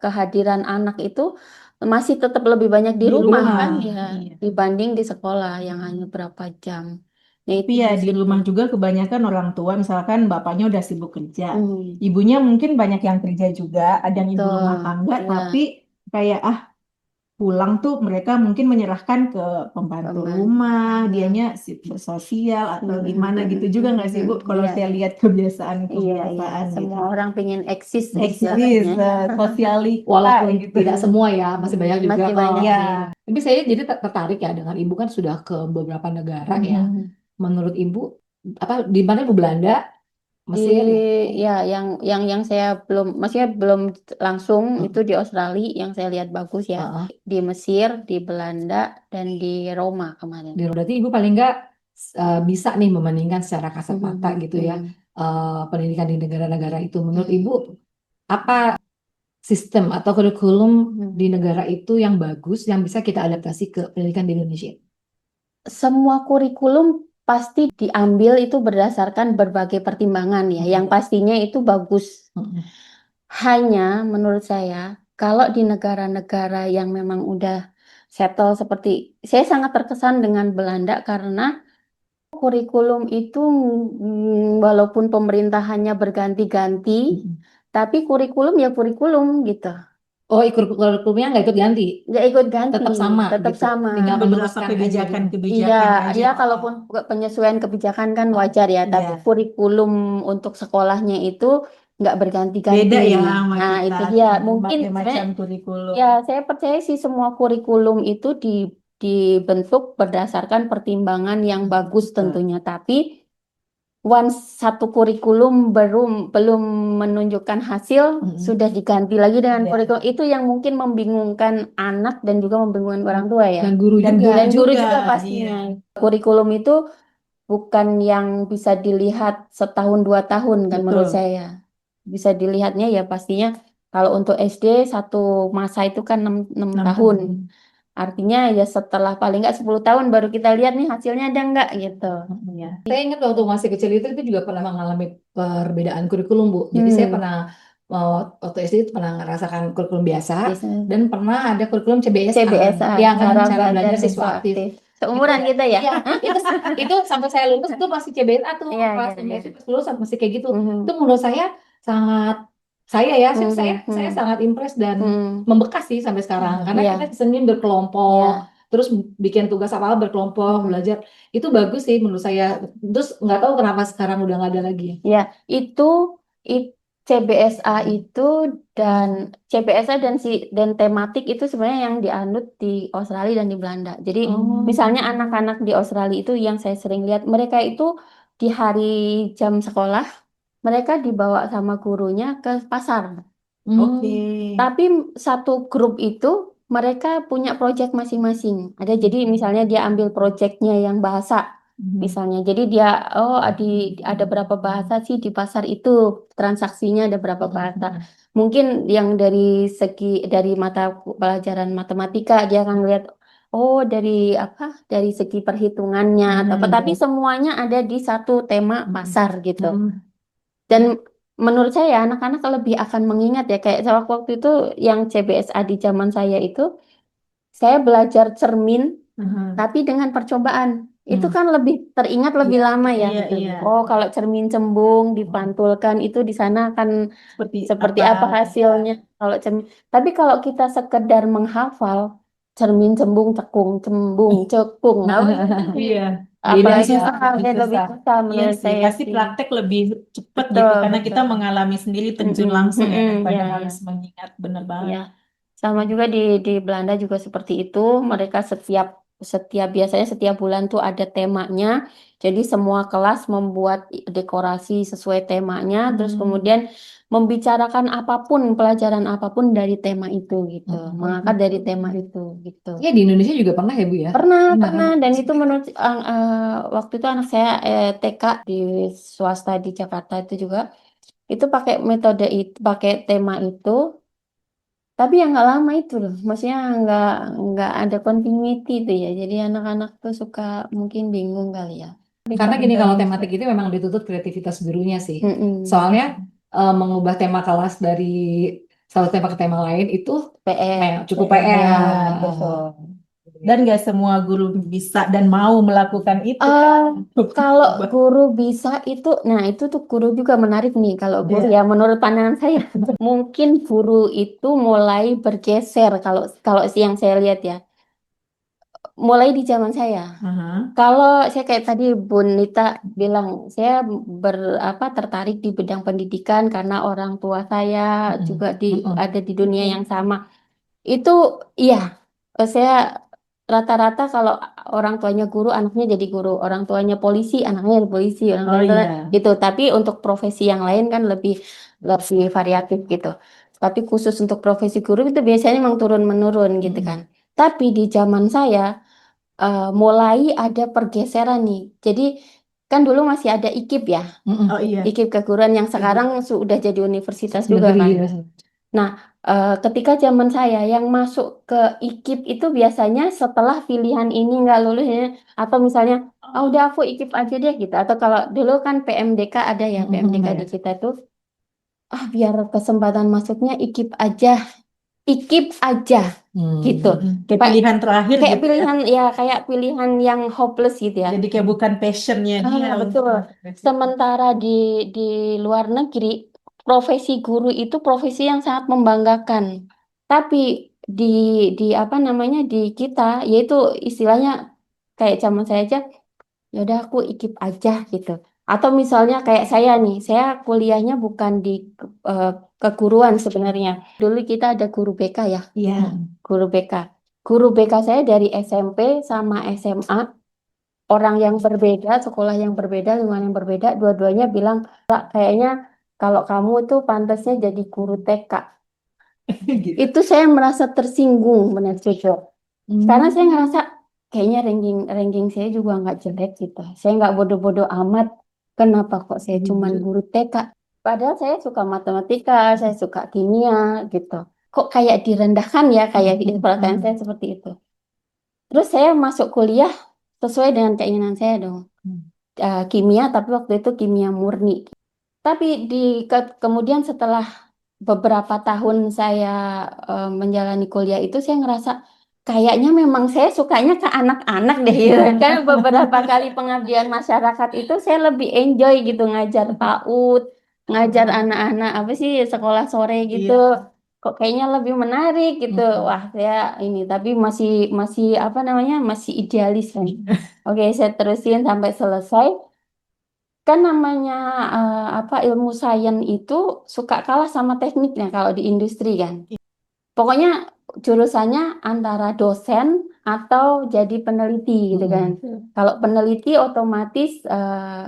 Speaker 1: kehadiran anak itu masih tetap lebih banyak di
Speaker 2: Di
Speaker 1: rumah
Speaker 2: rumah.
Speaker 1: kan ya
Speaker 2: Iya.
Speaker 1: dibanding di sekolah yang hanya berapa jam. Nah
Speaker 2: Tapi
Speaker 1: itu
Speaker 2: ya di
Speaker 1: justru.
Speaker 2: rumah juga kebanyakan orang tua, misalkan bapaknya udah sibuk kerja.
Speaker 1: Hmm,
Speaker 2: Ibunya mungkin banyak yang kerja juga, ada yang ibu rumah
Speaker 1: betul.
Speaker 2: tangga, tapi
Speaker 1: Ya,
Speaker 2: kayak pulang tuh mereka mungkin menyerahkan ke pembantu
Speaker 1: pembantu.
Speaker 2: rumah,
Speaker 1: Hmm,
Speaker 2: dianya sosial atau
Speaker 1: hmm,
Speaker 2: gimana gitu juga nggak sih Bu? Kalau
Speaker 1: Iya,
Speaker 2: saya
Speaker 1: iya.
Speaker 2: lihat
Speaker 1: Iya, iya.
Speaker 2: kebiasaan-kebiasaan gitu.
Speaker 1: Semua orang pengen eksis
Speaker 2: Eksis,
Speaker 1: istilahnya.
Speaker 2: sosialita
Speaker 3: Walaupun
Speaker 2: gitu.
Speaker 3: tidak semua ya, masih banyak juga
Speaker 1: Masih
Speaker 3: kok.
Speaker 1: banyak sih.
Speaker 2: Ya.
Speaker 3: Tapi saya jadi tertarik ya dengan ibu kan sudah ke beberapa negara ya.
Speaker 1: Mhm.
Speaker 3: Menurut ibu apa di mana ibu Belanda,
Speaker 1: Di
Speaker 3: Mesir ya?
Speaker 1: ya yang saya belum maksudnya belum langsung itu
Speaker 3: Heeh,
Speaker 1: di Australia yang saya lihat bagus ya.
Speaker 3: heeh.
Speaker 1: Di Mesir, di Belanda dan di Roma kemarin.
Speaker 3: Berarti ibu paling nggak bisa nih membandingkan secara kasat mata
Speaker 1: Mhm,
Speaker 3: gitu ya
Speaker 1: mhm,
Speaker 3: pendidikan di negara-negara itu. Menurut ibu
Speaker 1: mhm,
Speaker 3: apa sistem atau kurikulum di
Speaker 1: mhm.
Speaker 3: negara itu yang bagus yang bisa kita adaptasi ke pendidikan di Indonesia?
Speaker 1: Semua kurikulum pasti diambil itu berdasarkan berbagai pertimbangan ya. Yang
Speaker 3: Heeh,
Speaker 1: pastinya itu bagus.
Speaker 3: heeh,
Speaker 1: Hanya menurut saya, kalau di negara-negara yang memang udah settle seperti, saya sangat terkesan dengan Belanda karena kurikulum itu walaupun pemerintahannya berganti-ganti,
Speaker 3: heeh.
Speaker 1: tapi kurikulum ya kurikulum gitu.
Speaker 3: Oh, ikut kurikulumnya nggak ikut ganti,
Speaker 1: Nggak ikut ganti,
Speaker 3: tetap sama
Speaker 1: tetap
Speaker 3: gitu,
Speaker 1: sama.
Speaker 3: tinggal
Speaker 2: Beberapa
Speaker 3: meneruskan aja gitu.
Speaker 1: Iya,
Speaker 2: kebijakan-kebijakan aja.
Speaker 1: ya kalaupun penyesuaian kebijakan kan
Speaker 3: Heeh.
Speaker 1: wajar ya, tapi
Speaker 2: Iya.
Speaker 1: kurikulum untuk sekolahnya itu nggak berganti-ganti.
Speaker 2: Beda ya sama
Speaker 1: Nah,
Speaker 2: kita,
Speaker 1: itu dia. Mungkin
Speaker 2: berbagai
Speaker 1: sebenarnya
Speaker 2: macam kurikulum.
Speaker 1: ya saya percaya sih semua kurikulum itu dibentuk berdasarkan pertimbangan yang bagus
Speaker 2: Betul.
Speaker 1: tentunya. Tapi once satu kurikulum belum menunjukkan hasil,
Speaker 3: Heeh.
Speaker 1: sudah diganti lagi dengan
Speaker 2: Ya.
Speaker 1: kurikulum. Itu yang mungkin membingungkan anak dan juga membingungkan orang tua ya.
Speaker 3: Dan guru
Speaker 2: Dan
Speaker 3: juga.
Speaker 2: guru
Speaker 1: Dan guru
Speaker 2: juga,
Speaker 1: juga
Speaker 2: iya.
Speaker 1: pastinya. Kurikulum itu bukan yang bisa dilihat setahun dua tahun kan menurut
Speaker 2: Betul.
Speaker 1: saya. Bisa dilihatnya ya pastinya kalau untuk SD satu masa itu kan 6
Speaker 2: 6
Speaker 1: tahun.
Speaker 2: tahun.
Speaker 1: Artinya ya setelah paling nggak 10 tahun baru kita lihat nih hasilnya ada nggak gitu.
Speaker 2: Iya.
Speaker 3: Saya ingat waktu masih kecil itu juga pernah mengalami perbedaan kurikulum, Bu. Jadi saya
Speaker 1: Hmm,
Speaker 3: pernah waktu SD itu pernah merasakan kurikulum biasa
Speaker 1: biasanya
Speaker 3: dan pernah ada kurikulum CBSA,
Speaker 1: CBSA,
Speaker 3: yang kan
Speaker 1: cara
Speaker 3: cara
Speaker 1: belajar
Speaker 3: belajar siswa
Speaker 1: siswa
Speaker 3: aktif.
Speaker 1: aktif.
Speaker 3: Itu
Speaker 1: Seumuran kita ya.
Speaker 3: iya, itu itu sampai saya lulus itu masih CBSA tuh
Speaker 1: Iya,
Speaker 3: pas
Speaker 1: iya, iya.
Speaker 3: SD lulus masih kayak gitu. Itu
Speaker 1: Mhm,
Speaker 3: menurut saya sangat saya ya saya
Speaker 1: mhm,
Speaker 3: saya
Speaker 1: mhm,
Speaker 3: sangat impress dan
Speaker 1: mhm.
Speaker 3: membekas sih sampai sekarang karena kita
Speaker 1: Iya,
Speaker 3: senin berkelompok
Speaker 1: iya.
Speaker 3: terus bikin tugas apa berkelompok
Speaker 1: Mhm.
Speaker 3: belajar itu bagus sih menurut saya. Terus nggak tahu kenapa sekarang udah nggak ada lagi.
Speaker 1: Ya, itu CBSA itu dan CBSA dan tematik itu sebenarnya yang dianut di Australia dan di Belanda. Jadi
Speaker 3: Oh,
Speaker 1: misalnya anak-anak di Australia itu yang saya sering lihat mereka itu di hari jam sekolah mereka dibawa sama gurunya ke pasar.
Speaker 2: Oke.
Speaker 3: hmm,
Speaker 1: Tapi satu grup itu mereka punya proyek masing-masing. Jadi misalnya dia ambil proyeknya yang bahasa
Speaker 2: Mhm.
Speaker 1: misalnya. Jadi dia ada berapa bahasa sih di pasar itu transaksinya ada berapa bahasa. Mungkin yang dari mata pelajaran matematika dia akan lihat oh dari apa? Dari segi perhitungannya atau apa. Tapi semuanya ada di satu tema pasar gitu. Dan menurut saya anak-anak lebih akan mengingat ya kayak waktu itu yang CBSA di zaman saya itu saya belajar cermin tapi dengan percobaan. Itu kan lebih teringat lebih lama ya.
Speaker 2: Iya, iya.
Speaker 1: Oh, kalau cermin cembung dipantulkan itu di sana akan seperti apa hasilnya. Kalau cermin. Tapi kalau kita sekedar menghafal cermin cembung cekung. Nah,
Speaker 2: Iya. Beda
Speaker 1: apalagi
Speaker 2: susah,
Speaker 1: lebih susah
Speaker 2: Iya
Speaker 1: menurut
Speaker 2: sih,
Speaker 1: saya
Speaker 2: pasti
Speaker 1: sih.
Speaker 2: praktek lebih cepet gitu
Speaker 1: Betul,
Speaker 2: karena kita
Speaker 1: betul.
Speaker 2: mengalami sendiri terjun
Speaker 1: Mm-mm,
Speaker 2: langsung ya
Speaker 1: mm-mm,
Speaker 2: daripada
Speaker 1: ya,
Speaker 2: harus
Speaker 1: ya.
Speaker 2: mengingat bener banget.
Speaker 1: Ya, sama juga di Belanda juga seperti itu. Mereka setiap setiap biasanya setiap bulan tuh ada temanya. Jadi semua kelas membuat dekorasi sesuai temanya, terus kemudian membicarakan apapun, pelajaran apapun dari tema itu gitu. Mengangkat dari tema itu gitu.
Speaker 3: Ya di Indonesia juga pernah ya Bu ya?
Speaker 1: Pernah,
Speaker 3: Pernah kan?
Speaker 1: pernah. Dan itu menurut waktu itu anak saya TK di swasta di Jakarta itu juga itu pakai metode itu, pakai tema itu. Tapi yang nggak lama itu loh, maksudnya nggak ada continuity itu ya. Jadi anak-anak tuh suka mungkin bingung kali ya.
Speaker 3: Karena gini kalau tematik itu memang dituntut kreativitas gurunya sih.
Speaker 1: Mm-mm.
Speaker 3: Soalnya mengubah tema kelas dari satu tema ke tema lain itu
Speaker 1: PR,
Speaker 3: cukup
Speaker 1: ya
Speaker 3: PR.
Speaker 1: betul.
Speaker 2: Dan gak semua guru bisa dan mau melakukan itu
Speaker 1: Eh,
Speaker 2: kan.
Speaker 1: kalau guru bisa itu, nah itu tuh guru juga menarik nih. Kalau guru
Speaker 2: Iya.
Speaker 1: ya menurut pandangan saya, mungkin guru itu mulai bergeser kalau kalau yang saya lihat ya, mulai di zaman saya.
Speaker 2: Aha.
Speaker 1: Kalau saya kayak tadi Bu Nita bilang, saya tertarik di bidang pendidikan karena orang tua saya juga ada di dunia yang sama. Itu iya, saya rata-rata kalau orang tuanya guru, anaknya jadi guru. Orang tuanya polisi, anaknya jadi polisi. Orang
Speaker 2: Oh
Speaker 1: tuanya
Speaker 2: iya.
Speaker 1: gitu. Tapi untuk profesi yang lain kan lebih lebih variatif gitu. Tapi khusus untuk profesi guru itu biasanya memang turun-menurun gitu kan. Tapi di zaman saya mulai ada pergeseran nih. Jadi kan dulu masih ada IKIP ya,
Speaker 2: Oh iya.
Speaker 1: IKIP keguruan yang sekarang sudah jadi universitas juga
Speaker 3: Negeri
Speaker 1: kan.
Speaker 3: ya.
Speaker 1: Nah, ketika zaman saya yang masuk ke IKIP itu biasanya setelah pilihan ini nggak lulus ya, atau misalnya, ah udah aku IKIP aja deh gitu. Atau kalau dulu kan PMDK ada ya, PMDK di kita tuh, ah biar kesempatan masuknya IKIP aja, IKIP aja gitu.
Speaker 2: Kayak
Speaker 1: Pak,
Speaker 2: pilihan terakhir
Speaker 1: kayak
Speaker 2: gitu ya.
Speaker 1: pilihan ya kayak pilihan yang hopeless gitu ya.
Speaker 2: Jadi kayak bukan passionnya dia untuk
Speaker 1: Betul.
Speaker 2: masuk ke situ.
Speaker 1: Sementara di luar negeri profesi guru itu profesi yang sangat membanggakan. Tapi di apa namanya di kita yaitu istilahnya kayak zaman saya aja ya udah aku ikip aja gitu. Atau misalnya kayak saya nih, saya kuliahnya bukan di eh, keguruan sebenarnya. Dulu kita ada guru BK ya,
Speaker 2: Iya.
Speaker 1: guru BK. Guru BK saya dari SMP sama SMA orang yang berbeda, sekolah yang berbeda, lingkungan yang berbeda, dua-duanya bilang, "Kak, kayaknya kalau kamu tuh pantasnya jadi guru TK."
Speaker 2: Gitu.
Speaker 1: Itu saya merasa tersinggung, benar jujur. Karena saya ngerasa kayaknya ranking ranking saya juga nggak jelek gitu. Saya nggak bodoh-bodoh amat. Kenapa kok saya cuman guru TK? Padahal saya suka matematika, saya suka kimia gitu. Kok kayak direndahkan ya, kayak perasaan saya seperti itu. Terus saya masuk kuliah sesuai dengan keinginan saya dong. Kimia, tapi waktu itu kimia murni. Tapi kemudian setelah beberapa tahun saya menjalani kuliah itu, saya ngerasa kayaknya memang saya sukanya ke anak-anak deh gitu. Kan beberapa kali pengabdian masyarakat itu saya lebih enjoy gitu ngajar PAUD, ngajar anak-anak apa sih sekolah sore gitu.
Speaker 2: Iya.
Speaker 1: Kok kayaknya lebih menarik gitu. Wah, saya ini tapi masih masih apa namanya? Masih idealis kan. Oke, saya terusin sampai selesai. Kan namanya apa ilmu sains itu suka kalah sama tekniknya kalau di industri kan. Pokoknya jurusannya antara dosen atau jadi peneliti gitu kan. Kalau peneliti otomatis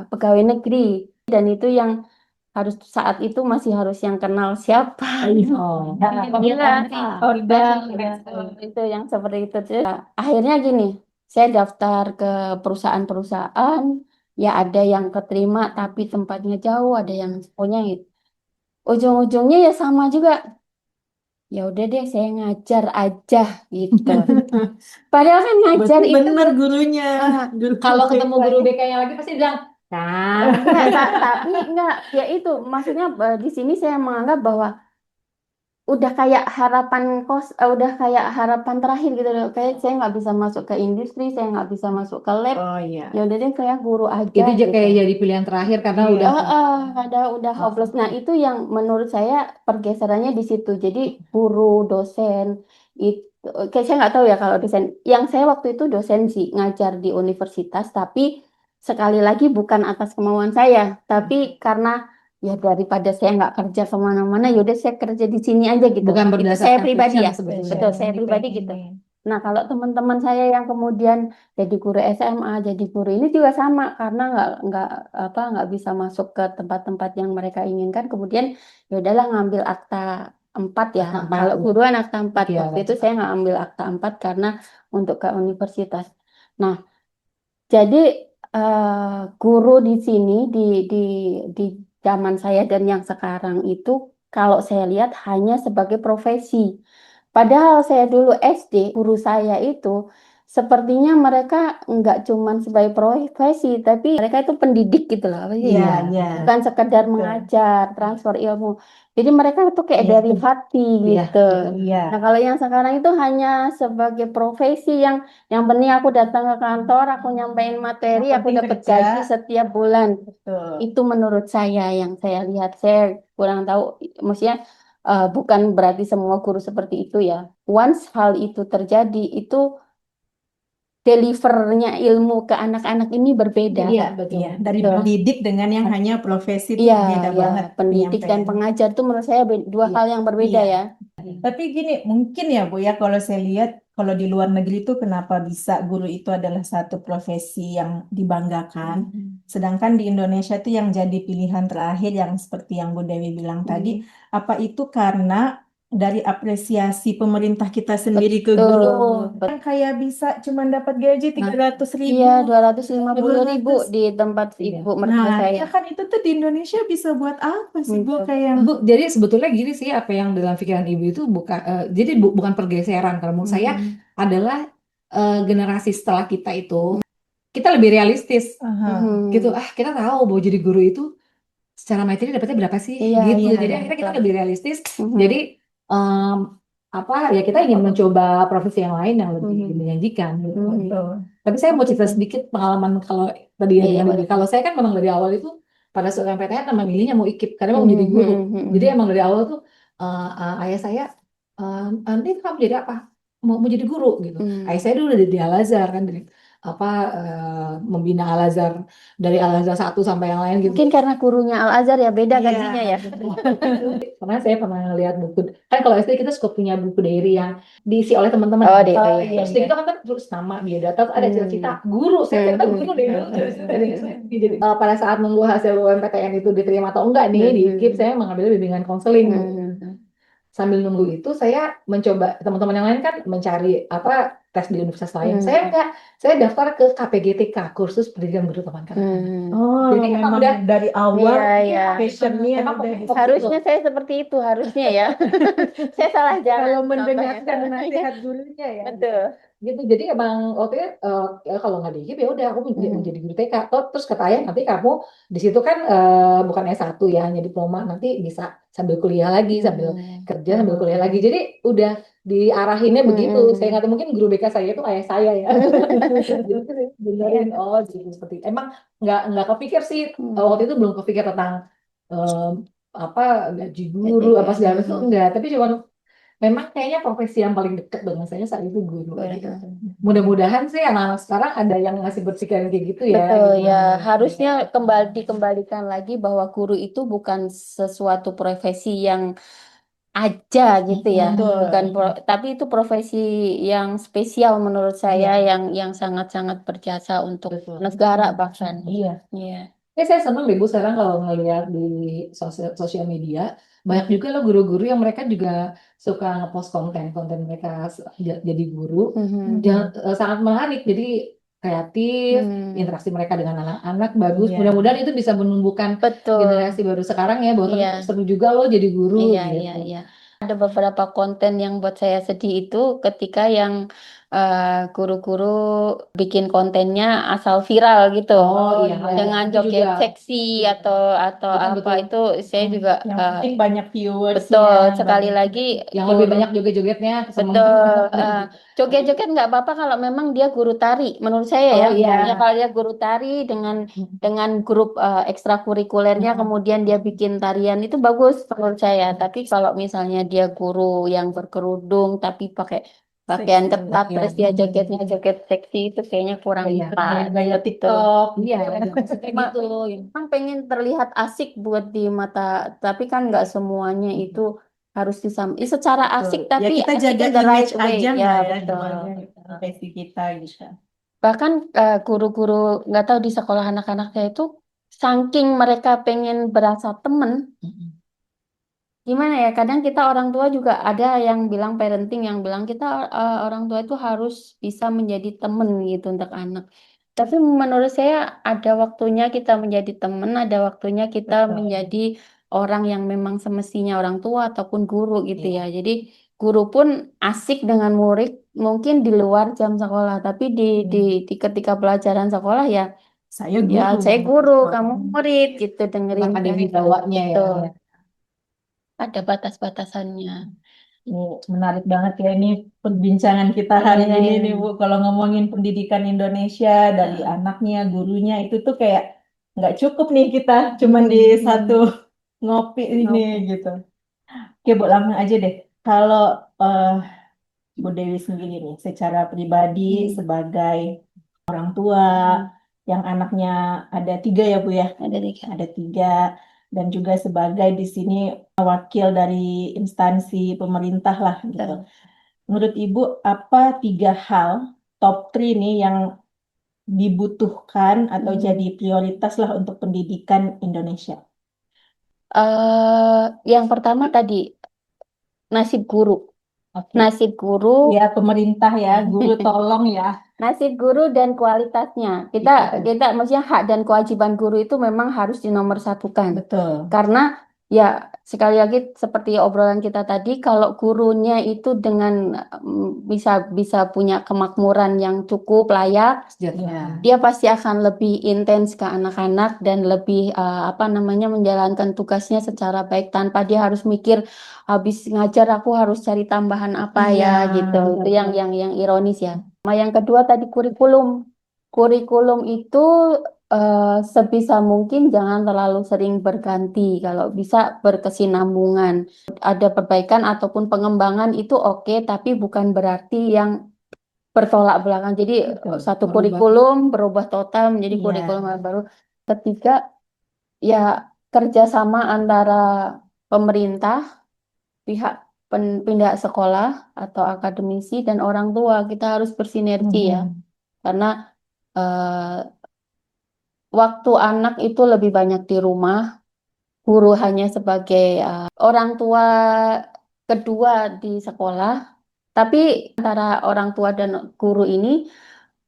Speaker 1: pegawai negeri dan itu yang harus saat itu masih harus yang kenal siapa.
Speaker 3: Oh.
Speaker 1: Gila. Itu yang seperti itu. Akhirnya gini, saya daftar ke perusahaan-perusahaan, ya ada yang keterima tapi tempatnya jauh, ada yang pokoknya gitu. Ujung-ujungnya ya sama juga. ya udah deh saya ngajar aja gitu. Padahal kan ngajar
Speaker 2: Berarti
Speaker 1: itu
Speaker 2: benar gurunya,
Speaker 1: ah,
Speaker 2: guru
Speaker 3: Kalau ketemu guru
Speaker 2: BK-nya.
Speaker 3: BK-nya lagi pasti bilang, kan,
Speaker 1: enggak, tapi enggak ya itu maksudnya di sini saya menganggap bahwa udah kayak harapan udah kayak harapan terakhir gitu loh. Kayak saya nggak bisa masuk ke industri, saya nggak bisa masuk ke lab.
Speaker 2: Oh iya,
Speaker 1: Ya udah deh saya guru aja
Speaker 3: itu
Speaker 1: gitu.
Speaker 3: kayak jadi pilihan terakhir karena
Speaker 2: iya.
Speaker 3: udah
Speaker 1: Ada udah hopeless. Nah, itu yang menurut saya pergeserannya di situ. Jadi guru, dosen itu kayak saya nggak tahu ya kalau dosen. Yang saya waktu itu dosen sih ngajar di universitas, tapi sekali lagi bukan atas kemauan saya, tapi karena ya daripada saya nggak kerja kemana-mana, yaudah saya kerja di sini aja gitu.
Speaker 3: bukan
Speaker 1: Itu saya
Speaker 3: berdasarkan
Speaker 1: pribadi
Speaker 3: passion
Speaker 1: ya,
Speaker 3: sebetulnya.
Speaker 1: betul
Speaker 2: Passion
Speaker 1: saya
Speaker 2: yang
Speaker 1: pribadi gitu.
Speaker 2: dipengenin.
Speaker 1: Nah, kalau teman-teman saya yang kemudian jadi guru SMA, jadi guru ini juga sama karena nggak bisa masuk ke tempat-tempat yang mereka inginkan. Kemudian ya udahlah ngambil akta 4 ya.
Speaker 3: Akta 4,
Speaker 1: Kalau
Speaker 3: ya.
Speaker 1: guruan akta 4
Speaker 3: Iya,
Speaker 1: waktu itu saya nggak ambil akta 4 karena untuk ke universitas. Nah, jadi guru di sini di di zaman saya dan yang sekarang itu kalau saya lihat hanya sebagai profesi. Padahal saya dulu SD, guru saya itu sepertinya mereka nggak cuman sebagai profesi, tapi mereka itu pendidik gitu loh, apa sih?
Speaker 2: Iya,
Speaker 3: iya,
Speaker 2: iya,
Speaker 1: Bukan sekedar
Speaker 2: betul.
Speaker 1: mengajar, transfer ilmu. Jadi mereka itu kayak
Speaker 2: Iya,
Speaker 1: dari hati
Speaker 3: iya,
Speaker 1: gitu.
Speaker 3: betul.
Speaker 2: iya,
Speaker 1: Nah, kalau yang sekarang itu hanya sebagai profesi yang penting aku datang ke kantor, aku nyampein materi,
Speaker 2: yang
Speaker 1: aku
Speaker 2: penting
Speaker 1: dapat
Speaker 2: kerja,
Speaker 1: gaji setiap bulan.
Speaker 2: betul.
Speaker 1: Itu menurut saya yang saya lihat. Saya kurang tahu, maksudnya bukan berarti semua guru seperti itu ya. Once hal itu terjadi, itu delivernya ilmu ke anak-anak ini berbeda.
Speaker 3: Iya, betul.
Speaker 2: Iya, dari
Speaker 1: Betul.
Speaker 2: pendidik dengan yang hanya profesi itu
Speaker 1: Iya,
Speaker 2: beda
Speaker 1: ya,
Speaker 2: banget
Speaker 1: pendidik dan
Speaker 2: penyampaian.
Speaker 1: pengajar itu menurut saya dua
Speaker 3: Iya,
Speaker 1: hal yang berbeda
Speaker 2: Iya.
Speaker 1: ya.
Speaker 2: Tapi gini, mungkin ya Bu ya, kalau saya lihat, kalau di luar negeri itu kenapa bisa guru itu adalah satu profesi yang dibanggakan, sedangkan di Indonesia itu yang jadi pilihan terakhir yang seperti yang Bu Dewi bilang tadi,
Speaker 1: Hmm.
Speaker 2: apa itu karena dari apresiasi pemerintah kita sendiri ke
Speaker 1: Betul,
Speaker 2: guru,
Speaker 1: betul.
Speaker 2: yang kayak bisa cuma dapat gaji
Speaker 3: nah,
Speaker 2: 300
Speaker 1: Iya,
Speaker 2: ribu,
Speaker 1: 250.000
Speaker 2: 200.
Speaker 1: di tempat
Speaker 3: iya.
Speaker 1: ibu mertua
Speaker 2: Nah,
Speaker 1: saya.
Speaker 2: iya kan itu tuh di Indonesia bisa buat apa sih Bu?
Speaker 1: Betul.
Speaker 2: Kayak
Speaker 3: Bu, jadi sebetulnya gini sih, apa yang dalam pikiran ibu itu bukan, jadi bukan pergeseran. Kalau menurut saya
Speaker 2: Hmm.
Speaker 3: adalah generasi setelah kita itu, kita lebih realistis
Speaker 2: Aha.
Speaker 3: gitu.
Speaker 1: Mhm.
Speaker 3: Kita tahu bahwa jadi guru itu secara materi dapatnya berapa sih
Speaker 1: Iya,
Speaker 3: gitu.
Speaker 1: iya,
Speaker 3: Jadi
Speaker 1: iya,
Speaker 3: akhirnya kita
Speaker 1: betul.
Speaker 3: lebih realistis.
Speaker 1: Mhm.
Speaker 3: Jadi em, apa ya, kita ingin mencoba profesi yang lain yang lebih
Speaker 1: Mhm.
Speaker 3: menjanjikan gitu.
Speaker 1: Mhm.
Speaker 2: Betul.
Speaker 3: Tapi saya mau cerita
Speaker 1: Betul.
Speaker 3: sedikit pengalaman kalau tadi ya
Speaker 1: Iya,
Speaker 3: dengan ibu.
Speaker 1: boleh.
Speaker 3: Kalau saya kan memang dari awal itu pada saat PTN memang milihnya mau IKIP karena mau menjadi
Speaker 1: Mhm.
Speaker 3: guru.
Speaker 1: Mhm.
Speaker 3: Jadi emang dari awal tuh ayah saya, nanti kamu jadi apa? Mau jadi guru gitu. Ayah
Speaker 1: Mhm.
Speaker 3: saya dulu di Al-Azhar kan, dari apa membina Al-Azhar dari Al-Azhar satu sampai yang lain gitu.
Speaker 1: Mungkin karena gurunya Al-Azhar ya beda
Speaker 2: Iya,
Speaker 1: gajinya ya.
Speaker 3: Karena saya pernah ngeliat buku, kan kalau SD kita suka punya buku diary yang diisi oleh teman-teman.
Speaker 1: Oh, deh,
Speaker 2: oh
Speaker 1: iya,
Speaker 2: iya
Speaker 3: Terus di
Speaker 2: iya.
Speaker 3: situ kan terus nama, biodata, terus ada cita-cita
Speaker 1: Hmm.
Speaker 3: guru. Saya ternyata
Speaker 1: Hmm.
Speaker 3: guru deh dulu. Jadi pada saat nunggu hasil UMPTN itu diterima atau enggak nih di IKIP,
Speaker 1: Hmm.
Speaker 3: saya mengambil bimbingan konseling.
Speaker 1: Hmm.
Speaker 3: Sambil nunggu itu saya mencoba, teman-teman yang lain kan mencari apa tes di universitas lain. Saya
Speaker 1: Hmm.
Speaker 3: enggak, saya daftar ke KPGTK, kursus pendidikan guru teman kanak-kanak.
Speaker 1: Hmm.
Speaker 2: Oh,
Speaker 3: Jadi emang
Speaker 2: memang
Speaker 3: udah
Speaker 2: dari awal
Speaker 1: Iya, iya.
Speaker 2: passionnya
Speaker 3: emang
Speaker 2: udah
Speaker 3: fokus itu.
Speaker 1: Harusnya saya seperti itu, harusnya ya. Saya salah jalan
Speaker 2: kalau
Speaker 1: nampaknya.
Speaker 2: mendengarkan nasihat gurunya ya.
Speaker 1: Betul.
Speaker 3: Gitu. Jadi emang waktu itu kalau nggak di IKIP ya udah aku
Speaker 1: Hmm.
Speaker 3: menjadi guru TK. Terus kata ayah, nanti kamu di situ kan bukan S1 ya, hanya diploma, nanti bisa sambil kuliah lagi, sambil
Speaker 1: Hmm.
Speaker 3: kerja, sambil kuliah lagi. Jadi udah diarahinnya begitu. Saya nggak
Speaker 1: Hmm.
Speaker 3: tahu, mungkin guru BK saya itu ayah saya ya. Jadi benerin, oh jadi seperti emang nggak kepikir sih, waktu
Speaker 1: Hmm.
Speaker 3: itu belum kepikir tentang em, apa gaji guru apa
Speaker 1: PTN.
Speaker 3: segala itu enggak, tapi cuma memang kayaknya profesi yang paling dekat dengan saya saat itu guru gitu.
Speaker 1: Betul.
Speaker 3: Mudah-mudahan sih anak-anak sekarang ada yang masih berpikiran kayak gitu ya
Speaker 1: Betul
Speaker 3: gitu.
Speaker 1: ya, harusnya dikembalikan lagi bahwa guru itu bukan sesuatu profesi yang aja gitu ya. Bukan
Speaker 2: Betul.
Speaker 1: tapi itu profesi yang spesial menurut saya
Speaker 2: Iya.
Speaker 1: yang sangat-sangat berjasa untuk
Speaker 3: Betul.
Speaker 1: negara bahkan.
Speaker 2: Iya.
Speaker 1: Iya.
Speaker 3: Saya senang deh Bu sekarang kalau ngelihat di sosial media banyak juga loh guru-guru yang mereka juga suka ngepost konten mereka jadi guru
Speaker 1: Mhm.
Speaker 3: yang sangat menarik. Jadi kreatif,
Speaker 1: Hmm.
Speaker 3: interaksi mereka dengan anak-anak bagus.
Speaker 2: Iya.
Speaker 3: Mudah-mudahan itu bisa menumbuhkan
Speaker 1: Betul.
Speaker 3: generasi baru sekarang ya, bahwa
Speaker 1: Iya.
Speaker 3: ternyata seru juga loh jadi guru
Speaker 1: Iya,
Speaker 3: gitu.
Speaker 1: iya, iya. Ada beberapa konten yang buat saya sedih itu ketika yang guru-guru bikin kontennya asal viral gitu.
Speaker 3: Oh iya,
Speaker 1: Dengan
Speaker 3: itu
Speaker 1: joget
Speaker 3: juga
Speaker 1: seksi atau apa
Speaker 3: betul-betul
Speaker 1: itu saya juga
Speaker 2: Yang penting banyak viewersnya,
Speaker 1: betul sekali
Speaker 2: banyak.
Speaker 1: lagi
Speaker 3: yang lebih
Speaker 1: guru
Speaker 3: banyak joget-jogetnya seneng.
Speaker 1: betul joget-joget nggak apa-apa kalau memang dia guru tari menurut saya ya.
Speaker 3: Oh iya.
Speaker 1: Ya kalau dia guru tari dengan grup ekstrakurikulernya kemudian dia bikin tarian itu bagus menurut saya. Tapi kalau misalnya dia guru yang berkerudung tapi pakai pakaian
Speaker 2: Seksi.
Speaker 1: ketat
Speaker 3: Iya.
Speaker 1: terus dia jogetnya joget seksi itu kayaknya kurang
Speaker 3: Iya.
Speaker 1: pas.
Speaker 2: Gaya
Speaker 1: Betul.
Speaker 2: TikTok.
Speaker 3: Iya, maksudnya
Speaker 1: Ma-
Speaker 3: gitu.
Speaker 1: Memang pengen terlihat asik buat di mata, tapi kan nggak semuanya itu harus secara asik
Speaker 2: Betul. Ya
Speaker 1: tapi
Speaker 2: kita
Speaker 1: asik
Speaker 2: jaga
Speaker 1: in the right
Speaker 2: image
Speaker 1: way.
Speaker 2: aja
Speaker 1: Ya
Speaker 2: nggak ya
Speaker 1: betul.
Speaker 2: sebagai profesi kita gitu.
Speaker 1: Bahkan guru-guru nggak tahu di sekolah anak-anak saya itu saking mereka pengen berasa temen, gimana ya? Kadang kita orang tua juga ada yang bilang parenting yang bilang kita orang tua itu harus bisa menjadi temen gitu untuk anak. Tapi menurut saya ada waktunya kita menjadi teman, ada waktunya kita
Speaker 2: Betul.
Speaker 1: menjadi orang yang memang semestinya orang tua ataupun guru gitu
Speaker 3: Iya.
Speaker 1: ya. Jadi guru pun asik dengan murid mungkin di luar jam sekolah, tapi di ketika pelajaran sekolah ya
Speaker 2: Saya
Speaker 1: ya
Speaker 2: guru.
Speaker 1: saya guru, kamu murid gitu dengerin
Speaker 3: Memang ada
Speaker 1: kan.
Speaker 3: wibawanya ya.
Speaker 1: Betul. Ada batas-batasannya.
Speaker 2: Ini menarik banget ya ini perbincangan kita hari
Speaker 1: Iya,
Speaker 2: ini
Speaker 1: iya.
Speaker 2: nih Bu. Kalau ngomongin pendidikan Indonesia dari anaknya, gurunya itu tuh kayak nggak cukup nih kita cuman di satu ngopi ini gitu. Oke Bu, langsung aja deh. Kalau eh, Bu Dewi sendiri nih, secara pribadi sebagai orang tua yang anaknya ada 3 ya Bu ya,
Speaker 1: Ada tiga.
Speaker 2: ada 3 dan juga sebagai di sini wakil dari instansi pemerintah lah gitu.
Speaker 1: Betul.
Speaker 2: Menurut Ibu apa 3 hal top 3 nih yang dibutuhkan atau jadi prioritas lah untuk pendidikan Indonesia?
Speaker 1: Yang pertama tadi nasib guru.
Speaker 2: Oke.
Speaker 1: Nasib guru,
Speaker 2: Ya pemerintah ya, guru tolong ya.
Speaker 1: nasib guru dan kualitasnya. Kita maksudnya hak dan kewajiban guru itu memang harus dinomorsatukan.
Speaker 2: Betul.
Speaker 1: Karena ya sekali lagi seperti obrolan kita tadi, kalau gurunya itu dengan bisa bisa punya kemakmuran yang cukup layak,
Speaker 3: Sejahtera.
Speaker 1: dia pasti akan lebih intens ke anak-anak dan lebih apa namanya menjalankan tugasnya secara baik tanpa dia harus mikir habis ngajar aku harus cari tambahan apa
Speaker 2: Iya,
Speaker 1: ya gitu. Itu
Speaker 2: betul.
Speaker 1: yang ironis ya. Sama yang kedua tadi kurikulum. Kurikulum itu sebisa mungkin jangan terlalu sering berganti. Kalau bisa berkesinambungan. Ada perbaikan ataupun pengembangan itu oke, tapi bukan berarti yang bertolak belakang. Jadi
Speaker 2: Betul.
Speaker 1: satu
Speaker 3: Berubah.
Speaker 1: kurikulum berubah total menjadi
Speaker 2: Iya.
Speaker 1: kurikulum yang baru. Ketiga, ya kerjasama antara pemerintah, pihak pihak sekolah atau akademisi dan orang tua kita harus bersinergi ya. Karena eh, waktu anak itu lebih banyak di rumah, guru hanya sebagai orang tua kedua di sekolah. Tapi antara orang tua dan guru ini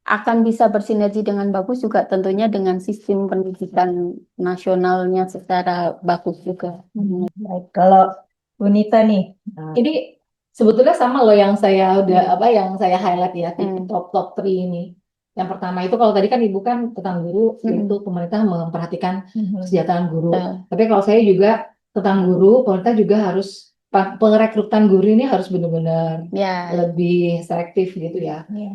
Speaker 1: akan bisa bersinergi dengan bagus juga tentunya dengan sistem pendidikan nasionalnya secara bagus juga.
Speaker 2: Baik, kalau Bunita nih,
Speaker 3: Ini sebetulnya sama loh yang saya udah
Speaker 1: Hmm.
Speaker 3: apa yang saya highlight ya di
Speaker 1: Hmm.
Speaker 3: top 3 ini. Yang pertama itu kalau tadi kan Ibu kan tentang guru, yaitu
Speaker 1: Hmm.
Speaker 3: pemerintah memperhatikan
Speaker 2: Mhm.
Speaker 3: kesejahteraan guru.
Speaker 1: Betul.
Speaker 3: Tapi kalau saya juga tentang guru, pemerintah juga harus pengrekrutan guru ini harus benar-benar
Speaker 1: Ya,
Speaker 3: lebih selektif gitu ya.
Speaker 2: Iya.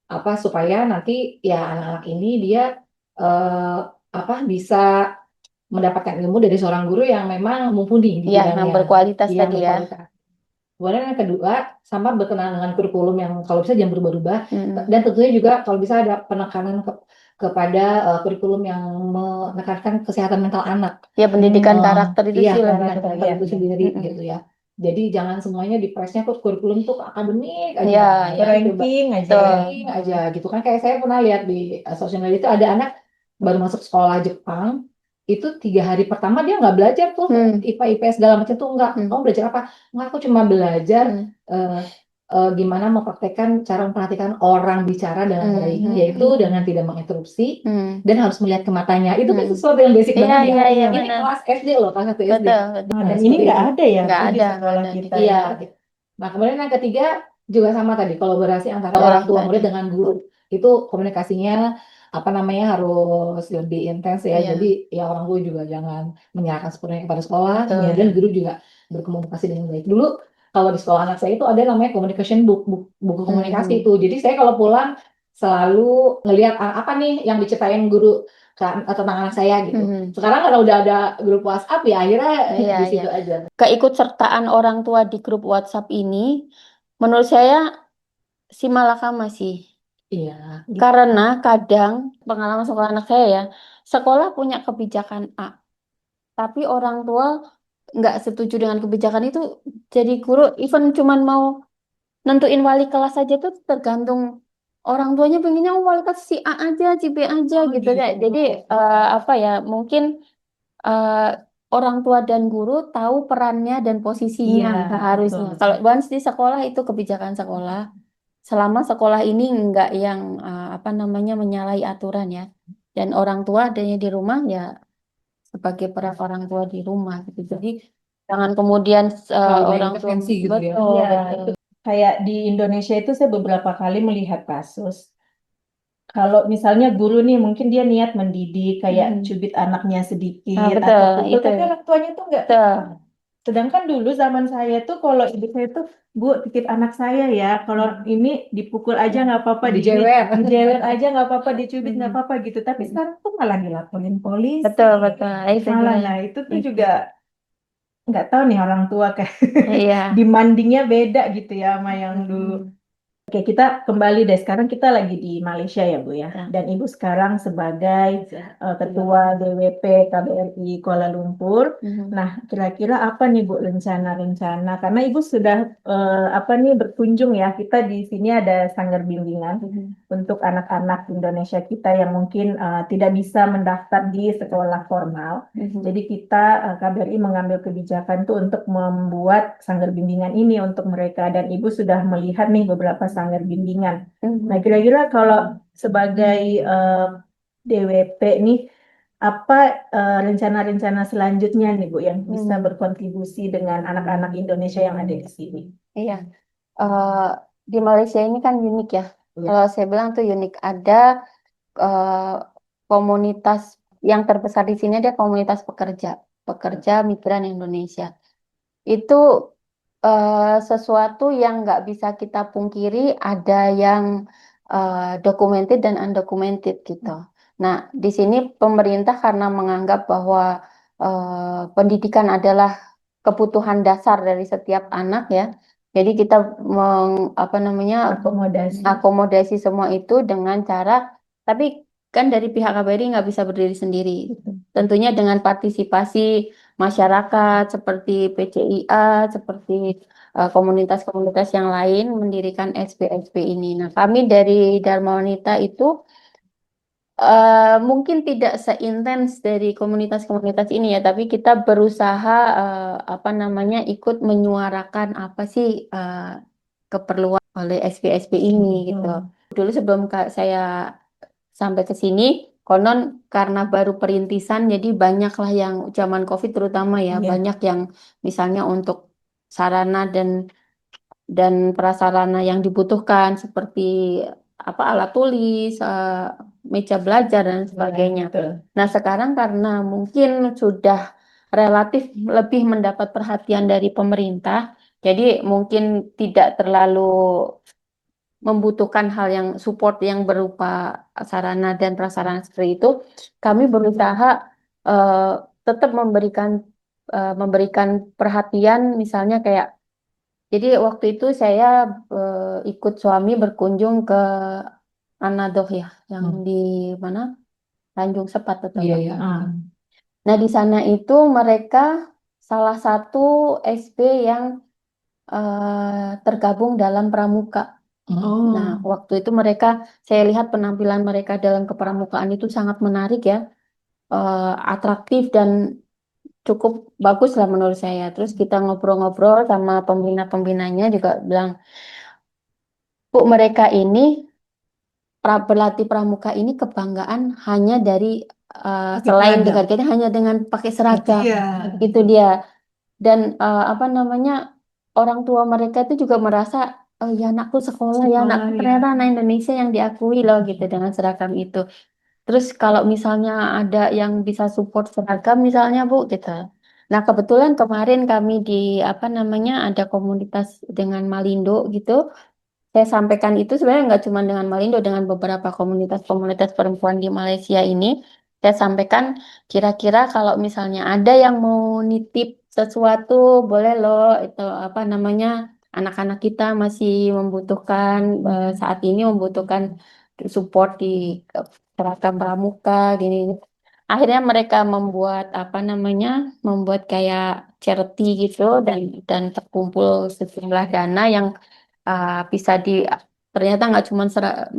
Speaker 3: Apa supaya nanti ya anak-anak ini dia apa bisa mendapatkan ilmu dari seorang guru yang memang mumpuni di
Speaker 1: ya yang
Speaker 3: bidangnya,
Speaker 1: berkualitas
Speaker 3: yang
Speaker 1: tadi ya.
Speaker 3: berkualitas. Kemudian yang kedua, sama berkenaan dengan kurikulum yang kalau bisa jangan berubah-ubah,
Speaker 1: Hmm.
Speaker 3: dan tentunya juga kalau bisa ada penekanan kepada kurikulum yang menekankan kesehatan mental anak.
Speaker 1: Ya pendidikan
Speaker 3: Eh,
Speaker 1: karakter itu
Speaker 3: Iya,
Speaker 1: sih lebih
Speaker 3: karakter
Speaker 1: penting.
Speaker 3: itu sendiri
Speaker 1: Mm-mm.
Speaker 3: gitu ya. Jadi jangan semuanya di pressnya tuh kurikulum tuh akademik aja.
Speaker 1: Ya,
Speaker 3: Jangan coba
Speaker 2: Ranking aja.
Speaker 1: betul.
Speaker 3: ranking aja gitu kan. Kayak saya pernah lihat di sosial media itu ada anak baru masuk sekolah Jepang, itu 3 hari pertama dia nggak belajar tuh IPA IPS segala macam tuh enggak. Kamu belajar apa? Enggak, aku cuma belajar gimana mempraktekkan cara memperhatikan orang bicara dengan baik, yaitu dengan tidak menginterupsi dan harus melihat ke matanya. Itu kan sesuatu yang basic
Speaker 1: Iya,
Speaker 3: banget ya.
Speaker 1: iya, iya,
Speaker 3: Ini
Speaker 1: benar.
Speaker 3: kelas SD loh, kelas 1 SD.
Speaker 1: Betul, betul.
Speaker 2: Nah,
Speaker 3: Nah,
Speaker 2: dan ini
Speaker 3: seperti
Speaker 2: nggak
Speaker 3: itu.
Speaker 2: ada ya
Speaker 1: Nggak
Speaker 2: Bu, di
Speaker 1: ada,
Speaker 2: sekolah
Speaker 1: nggak ada
Speaker 2: kita
Speaker 3: Iya.
Speaker 2: ya.
Speaker 3: Nah, kemudian yang ketiga juga sama tadi, kolaborasi antara orang tua murid dengan guru. Itu komunikasinya apa namanya harus lebih intens ya.
Speaker 1: Iya.
Speaker 3: Jadi ya orang tua juga jangan menyerahkan sepenuhnya kepada sekolah,
Speaker 1: Betul.
Speaker 3: kemudian guru juga berkomunikasi dengan baik. Dulu kalau di sekolah anak saya itu ada namanya communication book, buku komunikasi itu. Jadi saya kalau pulang selalu ngelihat apa nih yang diceritain guru tentang anak saya gitu. Sekarang karena udah ada grup WhatsApp ya akhirnya
Speaker 1: Iya,
Speaker 3: di
Speaker 1: iya.
Speaker 3: situ aja.
Speaker 1: Keikutsertaan orang tua di grup WhatsApp ini, menurut saya si malakama sih.
Speaker 3: Iya.
Speaker 1: Karena kadang pengalaman sekolah anak saya ya, sekolah punya kebijakan A, tapi orang tua nggak setuju dengan kebijakan itu. Jadi guru even cuman mau nentuin wali kelas aja tuh tergantung orang tuanya pengennya wali kelas si A aja, si B aja gitu ya. Jadi apa ya, mungkin eh, orang tua dan guru tahu perannya dan posisinya
Speaker 2: Iya,
Speaker 1: seharusnya.
Speaker 2: betul.
Speaker 1: Kalau once di sekolah itu kebijakan sekolah. Selama sekolah ini nggak yang apa namanya menyalahi aturan ya. Dan orang tua adanya di rumah ya sebagai peran orang tua di rumah gitu. Jadi jangan kemudian
Speaker 3: Terlalu banyak
Speaker 1: orang tua
Speaker 3: intervensi gitu ya.
Speaker 1: betul,
Speaker 2: Iya,
Speaker 1: betul.
Speaker 2: itu kayak di Indonesia itu saya beberapa kali melihat kasus. Kalau misalnya guru nih mungkin dia niat mendidik kayak cubit anaknya
Speaker 1: Nah,
Speaker 2: sedikit
Speaker 1: betul
Speaker 2: atau pukul,
Speaker 1: itu.
Speaker 2: tapi orang tuanya tuh nggak.
Speaker 1: Betul.
Speaker 2: Sedangkan dulu zaman saya tuh kalau ibu saya tuh, Bu, titip anak saya ya, kalau ini dipukul aja nggak apa-apa,
Speaker 3: Dijewer.
Speaker 2: dijewer aja nggak apa-apa, dicubit nggak apa-apa gitu. Tapi sekarang tuh malah dilaporin polisi.
Speaker 1: Betul, betul. Itu
Speaker 2: Malah,
Speaker 1: juga.
Speaker 2: nah itu tuh
Speaker 1: Itu.
Speaker 2: juga nggak tahu nih orang tua kayak
Speaker 1: Iya.
Speaker 2: demandingnya beda gitu ya sama yang dulu.
Speaker 1: Hmm.
Speaker 2: Oke, kita kembali deh. Sekarang kita lagi di Malaysia ya, Bu ya.
Speaker 1: Ya.
Speaker 2: Dan Ibu sekarang sebagai Ketua DWP KBRI Kuala Lumpur. Nah, kira-kira apa nih Bu rencana-rencana? Karena Ibu sudah apa nih berkunjung ya. Kita di sini ada sanggar bimbingan untuk anak-anak Indonesia kita yang mungkin tidak bisa mendaftar di sekolah formal. Jadi kita KBRI mengambil kebijakan tuh untuk membuat sanggar bimbingan ini untuk mereka, dan Ibu sudah melihat nih beberapa sanggar bimbingan. Nah, kira-kira kalau sebagai DWP nih apa rencana-rencana selanjutnya nih Bu yang bisa berkontribusi dengan anak-anak Indonesia yang ada di sini?
Speaker 1: Iya. Eh, di Malaysia ini kan unik ya.
Speaker 2: Iya.
Speaker 1: Kalau saya bilang tuh unik. Ada eh, komunitas yang terbesar di sini, ada komunitas pekerja migran Indonesia. Itu sesuatu yang nggak bisa kita pungkiri, ada yang documented dan undocumented gitu. Nah, di sini pemerintah karena menganggap bahwa pendidikan adalah kebutuhan dasar dari setiap anak ya. Jadi kita apa namanya akomodasi semua itu dengan cara, tapi kan dari pihak KBRI nggak bisa berdiri sendiri. Tentunya dengan partisipasi masyarakat seperti PCIA, seperti komunitas-komunitas yang lain mendirikan SPSP ini. Nah, kami dari Dharma Wanita itu mungkin tidak seintens dari komunitas-komunitas ini ya, tapi kita berusaha apa namanya ikut menyuarakan apa sih keperluan oleh SPSP ini gitu. Dulu sebelum saya sampai ke sini, konon karena baru perintisan, jadi banyaklah yang zaman COVID terutama ya, banyak yang misalnya untuk sarana dan prasarana yang dibutuhkan seperti apa alat tulis, meja belajar dan sebagainya. Nah, sekarang karena mungkin sudah relatif lebih mendapat perhatian dari pemerintah, jadi mungkin tidak terlalu membutuhkan hal yang support yang berupa sarana dan prasarana seperti itu. Kami berusaha eh, tetap memberikan perhatian, misalnya kayak jadi waktu itu saya ikut suami berkunjung ke Anadoh ya, yang di mana? Tanjung Sepat atau
Speaker 3: Iya,
Speaker 1: apa.
Speaker 3: iya.
Speaker 1: Nah, di sana itu mereka salah satu SP yang tergabung dalam Pramuka. Nah, waktu itu saya lihat penampilan mereka dalam kepramukaan itu sangat menarik ya, atraktif dan cukup bagus lah menurut saya. Terus kita ngobrol-ngobrol sama pembina-pembinanya juga bilang, Bu, mereka ini berlatih pramuka ini kebanggaan hanya dari
Speaker 2: Pakai
Speaker 1: selain
Speaker 2: seragam.
Speaker 1: dengan kita hanya dengan pakai seragam.
Speaker 2: Iya.
Speaker 1: Itu dia. Dan apa namanya, orang tua mereka itu juga merasa, oh ya anakku sekolah ya,
Speaker 2: Sekolah
Speaker 1: anakku
Speaker 2: ya.
Speaker 1: ternyata anak Indonesia yang diakui loh gitu dengan seragam itu. Terus kalau misalnya ada yang bisa support seragam misalnya Bu gitu. Nah kebetulan kemarin kami di apa namanya ada komunitas dengan Malindo gitu. Saya sampaikan itu sebenarnya nggak cuma dengan Malindo, dengan beberapa komunitas-komunitas perempuan di Malaysia ini. Saya sampaikan kira-kira kalau misalnya ada yang mau nitip sesuatu, boleh loh itu apa namanya, anak-anak kita masih membutuhkan saat ini membutuhkan support di seragam pramuka gini. Akhirnya mereka membuat apa namanya, membuat kayak charity gitu dan terkumpul sejumlah dana yang bisa di ternyata nggak cuma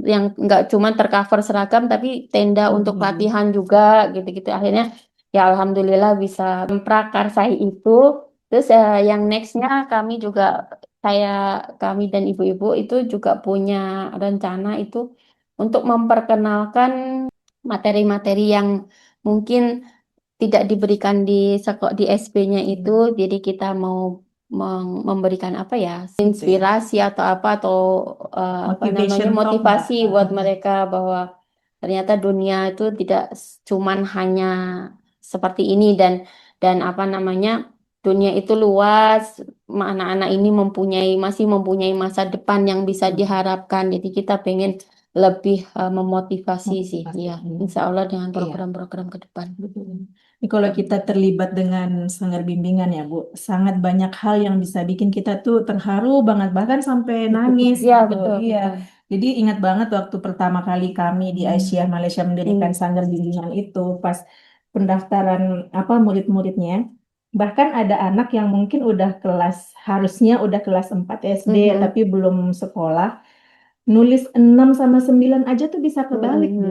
Speaker 1: yang nggak cuma tercover seragam tapi tenda untuk pelatihan juga gitu-gitu akhirnya ya alhamdulillah bisa memprakarsai itu. Terus yang nextnya kami juga saya kami dan ibu-ibu itu juga punya rencana itu untuk memperkenalkan materi-materi yang mungkin tidak diberikan di di SB-nya itu, jadi kita mau memberikan apa ya, inspirasi atau apa atau apa namanya
Speaker 2: Motivation talk, Mbak.
Speaker 1: motivasi buat mereka bahwa ternyata dunia itu tidak cuman hanya seperti ini dan apa namanya dunia itu luas, anak-anak ini masih mempunyai masa depan yang bisa diharapkan. Jadi kita pengen lebih memotivasi sih,
Speaker 3: Motivasi.
Speaker 1: ya, insya Allah dengan
Speaker 3: Iya.
Speaker 1: program-program ke depan.
Speaker 2: Betul. Ini kalau kita terlibat dengan sanggar bimbingan ya Bu, sangat banyak hal yang bisa bikin kita tuh terharu banget, bahkan sampai nangis
Speaker 1: Ya,
Speaker 2: gitu.
Speaker 1: betul,
Speaker 2: Iya.
Speaker 1: betul.
Speaker 2: Jadi ingat banget waktu pertama kali kami di Asia Malaysia mendirikan
Speaker 1: Hmm.
Speaker 2: sanggar bimbingan itu, pas pendaftaran apa murid-muridnya, bahkan ada anak yang mungkin udah harusnya udah kelas 4 SD
Speaker 1: Mhm.
Speaker 2: tapi belum sekolah, nulis 6 sama 9 aja tuh bisa kebalik, Bu.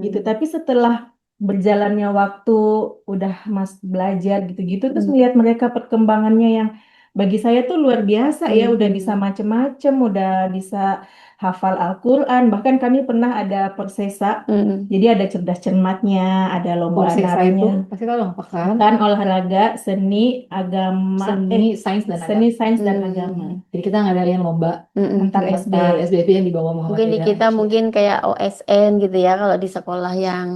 Speaker 2: Gitu.
Speaker 1: Mhm.
Speaker 2: Tapi setelah berjalannya waktu, udah Mas belajar gitu-gitu, terus
Speaker 1: Mhm.
Speaker 2: melihat mereka perkembangannya yang bagi saya tuh luar biasa ya, udah bisa
Speaker 1: Mhm.
Speaker 2: macem-macem, udah bisa hafal Al-Quran, bahkan kami pernah ada persesa,
Speaker 1: Mhm.
Speaker 2: jadi ada cerdas cermatnya, ada lomba
Speaker 3: Persisa itu
Speaker 2: anaranya,
Speaker 3: pasti tahu dong, pekan,
Speaker 2: kan olahraga, seni, agama,
Speaker 3: seni, sains dan
Speaker 2: seni,
Speaker 3: agama.
Speaker 2: sains, dan agama,
Speaker 3: Jadi kita ngadain lomba
Speaker 2: antar
Speaker 1: Mhm.
Speaker 2: SD.
Speaker 3: antar SBB yang di bawah
Speaker 1: Mungkin di
Speaker 3: Muhammadiyah
Speaker 1: kita
Speaker 3: Aisyah.
Speaker 1: mungkin kayak OSN gitu ya kalau di sekolah yang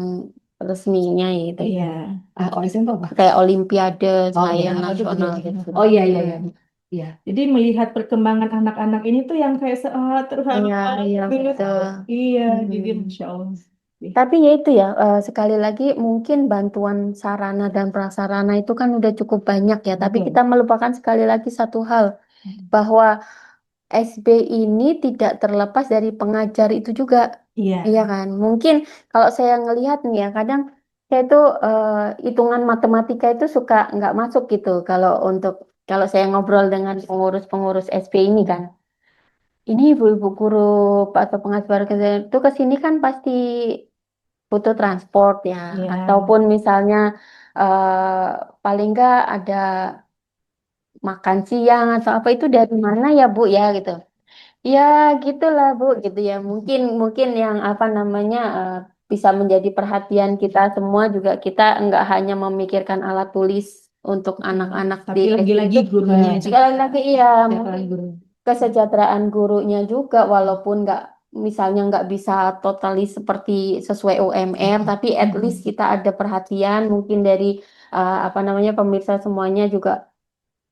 Speaker 1: resminya gitu.
Speaker 2: Iya.
Speaker 3: Ah, OSN itu apa?
Speaker 1: Kayak Olimpiade
Speaker 3: Oh iya,
Speaker 1: Senayan
Speaker 3: apa tuh
Speaker 1: Nasional
Speaker 3: bedanya?
Speaker 1: gitu.
Speaker 3: Oh iya iya iya.
Speaker 2: Hmm.
Speaker 3: Iya.
Speaker 2: Jadi melihat perkembangan anak-anak ini tuh yang kayak terharu
Speaker 1: Iya,
Speaker 2: banget
Speaker 1: iya
Speaker 2: dulu tuh.
Speaker 1: betul.
Speaker 2: Iya, jadi
Speaker 1: Mhm.
Speaker 2: Masya Allah.
Speaker 1: Tapi ya itu ya, sekali lagi mungkin bantuan sarana dan prasarana itu kan udah cukup banyak ya. Tapi
Speaker 2: Betul.
Speaker 1: kita melupakan sekali lagi satu hal, bahwa SB ini tidak terlepas dari pengajar itu juga.
Speaker 2: Iya,
Speaker 1: Iya kan? Mungkin kalau saya ngelihat nih ya, kadang saya tuh hitungan matematika itu suka nggak masuk gitu. Kalau saya ngobrol dengan pengurus-pengurus SB ini kan. Ini ibu-ibu guru atau pengajar itu ke sini kan pasti butuh transport ya,
Speaker 2: iya.
Speaker 1: ataupun misalnya paling nggak ada makan siang atau apa itu dari mana ya Bu ya gitu. Ya gitulah Bu gitu ya. Mungkin mungkin yang apa namanya bisa menjadi perhatian kita semua juga kita nggak hanya memikirkan alat tulis untuk anak-anak di
Speaker 2: Tapi
Speaker 1: SD
Speaker 2: lagi-lagi
Speaker 1: itu.
Speaker 2: gurunya juga.
Speaker 1: Sekali lagi iya
Speaker 3: Siapa
Speaker 1: mungkin
Speaker 3: lagi guru?
Speaker 1: kesejahteraan gurunya juga walaupun nggak misalnya nggak bisa totali seperti sesuai UMR tapi at least kita ada perhatian mungkin dari apa namanya pemirsa semuanya juga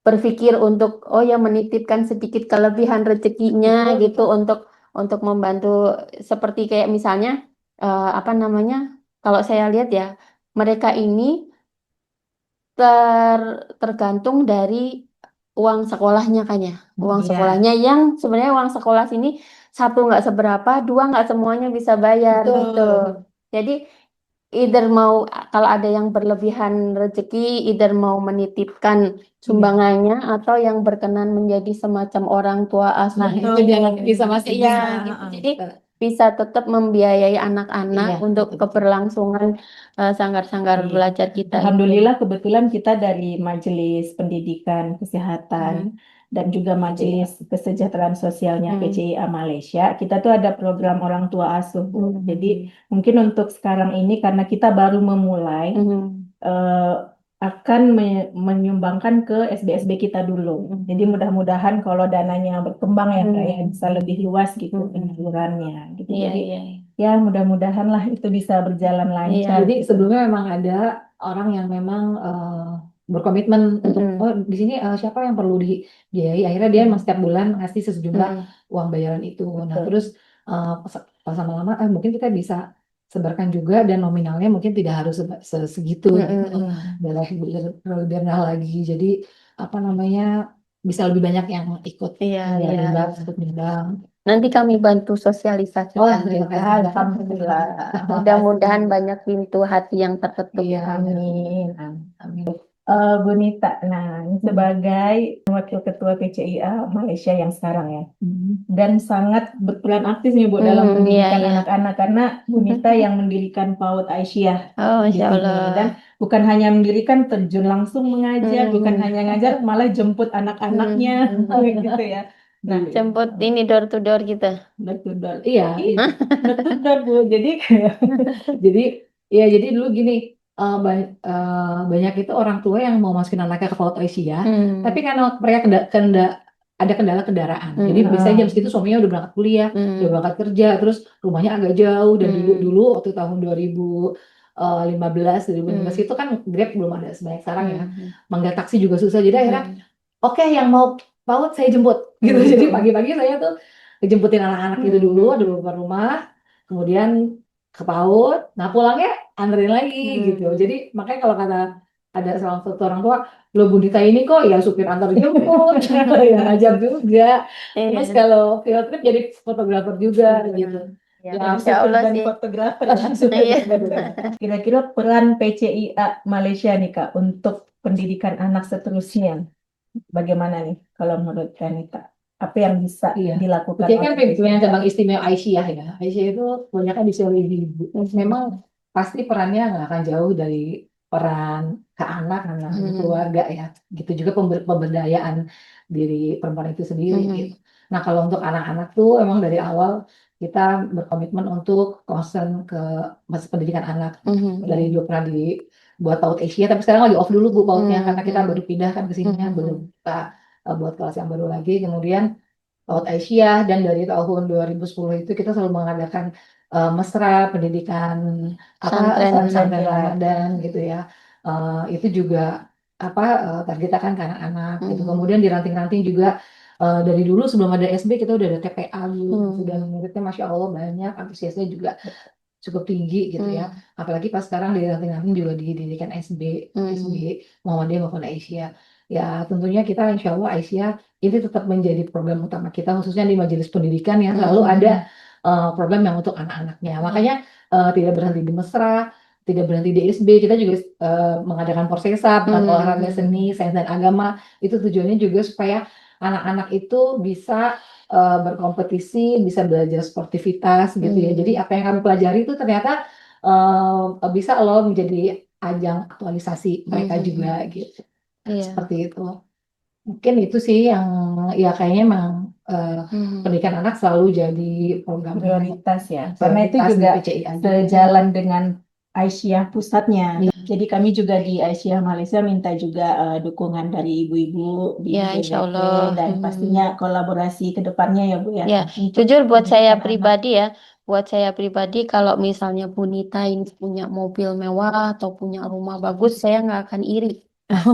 Speaker 1: berpikir untuk oh ya menitipkan sedikit kelebihan rezekinya
Speaker 2: Betul,
Speaker 1: gitu
Speaker 2: betul.
Speaker 1: untuk membantu seperti kayak misalnya apa namanya kalau saya lihat ya mereka ini tergantung dari uang sekolahnya kan ya. Uang
Speaker 2: Iya,
Speaker 1: sekolahnya yang sebenarnya uang sekolah sini satu nggak seberapa, dua nggak semuanya bisa bayar gitu.
Speaker 2: betul.
Speaker 1: Jadi either mau kalau ada yang berlebihan rezeki, either mau menitipkan
Speaker 2: Iya,
Speaker 1: sumbangannya atau yang berkenan menjadi semacam orang tua
Speaker 3: Nah,
Speaker 1: asuh
Speaker 3: itu dia nanti bisa
Speaker 1: gitu.
Speaker 3: masih
Speaker 1: Iya,
Speaker 3: bisa.
Speaker 1: gitu. Jadi bisa tetap membiayai anak-anak
Speaker 3: Iya,
Speaker 1: untuk
Speaker 3: betul betul.
Speaker 1: keberlangsungan sanggar-sanggar
Speaker 2: iya.
Speaker 1: belajar kita itu.
Speaker 2: Alhamdulillah kebetulan kita dari Majelis Pendidikan Kesehatan
Speaker 1: Hmm.
Speaker 2: dan juga Majelis Kesejahteraan Sosialnya
Speaker 1: Hmm.
Speaker 2: PCIA Malaysia, kita tuh ada program orang tua asuh, Bu.
Speaker 1: Hmm.
Speaker 2: Jadi mungkin untuk sekarang ini karena kita baru memulai,
Speaker 1: Hmm.
Speaker 2: eh, akan menyumbangkan ke SB-SB kita dulu. Jadi mudah-mudahan kalau dananya berkembang ya Kak, ya bisa lebih luas gitu penyalurannya gitu.
Speaker 1: Iya,
Speaker 2: Jadi
Speaker 1: iya.
Speaker 2: ya mudah-mudahan lah itu bisa berjalan
Speaker 1: Iya.
Speaker 2: lancar
Speaker 3: Jadi
Speaker 2: gitu.
Speaker 3: sebelumnya memang ada orang yang memang berkomitmen untuk
Speaker 1: Mm-mm.
Speaker 3: oh di sini siapa yang perlu dibiayai. Akhirnya dia memang setiap bulan ngasih sejumlah
Speaker 1: Mm-mm.
Speaker 3: uang bayaran itu. Nah
Speaker 2: Betul.
Speaker 3: terus pas lama-lama mungkin kita bisa sebarkan juga dan nominalnya mungkin tidak harus segitu gitu.
Speaker 1: Mm-mm.
Speaker 3: Lebih rendah lagi. Jadi apa namanya bisa lebih banyak yang ikut
Speaker 1: Iya, iya.
Speaker 3: terlibat, ikut nyumbang.
Speaker 1: Nanti kami bantu
Speaker 3: Oh,
Speaker 1: sosialisasikan
Speaker 3: terima
Speaker 1: juga.
Speaker 3: kasih.
Speaker 2: Alhamdulillah.
Speaker 1: Mudah-mudahan banyak pintu hati yang tertutup.
Speaker 3: Iya,
Speaker 2: Amin.
Speaker 3: amin.
Speaker 2: Bu Nita, nah ini sebagai Wakil Ketua PCIA Malaysia yang sekarang ya, dan sangat berperan aktif nih Bu dalam
Speaker 1: Iya,
Speaker 2: pendidikan
Speaker 1: iya.
Speaker 2: anak-anak karena Bu Nita yang mendirikan PAUD Aisyah
Speaker 1: Oh,
Speaker 2: di
Speaker 1: Masya
Speaker 2: sini,
Speaker 1: Allah.
Speaker 2: dan bukan hanya mendirikan, terjun langsung mengajar, bukan hanya ngajar, malah jemput anak-anaknya gitu ya. Nah,
Speaker 1: Jemput ini door to door kita.
Speaker 2: betul.
Speaker 3: Iya,
Speaker 2: Betul Bu. Jadi kayak
Speaker 3: jadi ya jadi dulu gini banyak itu orang tua yang mau masukin anaknya ke PAUD Aisyah, tapi karena mereka ada kendala kendaraan, jadi biasanya jam segitu suaminya udah berangkat kuliah, udah berangkat kerja, terus rumahnya agak jauh dan dulu waktu tahun 2015 itu kan Grab belum ada sebanyak sekarang ya, manggil taksi juga susah, jadi akhirnya oke yang mau PAUD saya jemput gitu. Jadi pagi-pagi saya tuh jemputin anak-anak itu dulu ada beberapa rumah, kemudian ke PAUD, nah pulangnya anterin lagi gitu. Jadi makanya kalau kata ada salah satu orang tua, lo Budita ini kok ya supir antar jemput, ya ngajar juga. Terus
Speaker 1: Iya.
Speaker 3: kalau field trip jadi fotografer juga gitu.
Speaker 1: Ya,
Speaker 3: Ya,
Speaker 1: Masya Allah
Speaker 2: dan
Speaker 1: sih.
Speaker 2: fotografer ya.
Speaker 1: Iya.
Speaker 2: Kira-kira peran PCIA Malaysia nih Kak untuk pendidikan anak seterusnya bagaimana nih kalau menurut Kanita? Apa yang bisa
Speaker 3: Iya.
Speaker 2: dilakukan
Speaker 3: Jadi kan
Speaker 2: oleh
Speaker 3: punya
Speaker 2: PCIA?
Speaker 3: cabang istimewa Aisyah ya. Aisyah itu kebanyakan di seluruh ibu. Memang pasti perannya nggak akan jauh dari peran ke anak keluarga ya. Gitu juga pemberdayaan diri perempuan itu sendiri gitu. Nah kalau untuk anak-anak tuh emang dari awal kita berkomitmen untuk concern ke masa pendidikan anak. Dari dulu pernah buat PAUD Asia, tapi sekarang lagi off dulu Bu PAUDnya karena kita baru pindah kan ke sini, belum kita buat kelas yang baru lagi. Kemudian PAUD Aisyah, dan dari tahun 2010 itu kita selalu mengadakan mesra pendidikan pesantren Ramadan gitu ya. Itu juga target kita kan ke anak-anak gitu. Kemudian di ranting-ranting juga dari dulu sebelum ada SB kita udah ada TPA dulu, sudah muridnya Masya Allah banyak, antusiasnya juga cukup tinggi gitu ya. Apalagi pas sekarang di ranting-ranting juga didirikan SB Muhammadiyah maupun Aisyah. Ya tentunya kita insya Allah Aisyah ini tetap menjadi program utama kita, khususnya di majelis pendidikan yang selalu ada program yang untuk anak-anaknya. Makanya tidak berhenti di mesra, tidak berhenti di SB, kita juga mengadakan Porsesa, pekan olahraga seni, sains dan agama. Itu tujuannya juga supaya anak-anak itu bisa berkompetisi, bisa belajar sportivitas gitu ya. Jadi apa yang kami pelajari itu ternyata bisa loh menjadi ajang aktualisasi mereka juga gitu. Seperti itu. Mungkin itu sih yang ya kayaknya memang pendidikan anak selalu jadi program
Speaker 2: Prioritas ya, karena itu
Speaker 3: prioritas di
Speaker 2: juga
Speaker 3: PCIA juga.
Speaker 2: sejalan dengan Aisyah pusatnya. Jadi kami juga di Aisyah Malaysia minta juga dukungan dari ibu-ibu di
Speaker 1: Ya, insya
Speaker 2: BBT
Speaker 1: Allah.
Speaker 2: dan pastinya kolaborasi ke depannya ya Bu ya.
Speaker 1: Ya,
Speaker 2: Untuk
Speaker 1: jujur buat saya
Speaker 2: pendidikan anak.
Speaker 1: pribadi ya, buat saya pribadi kalau misalnya Bu Nita ini punya mobil mewah atau punya rumah bagus, saya nggak akan iri.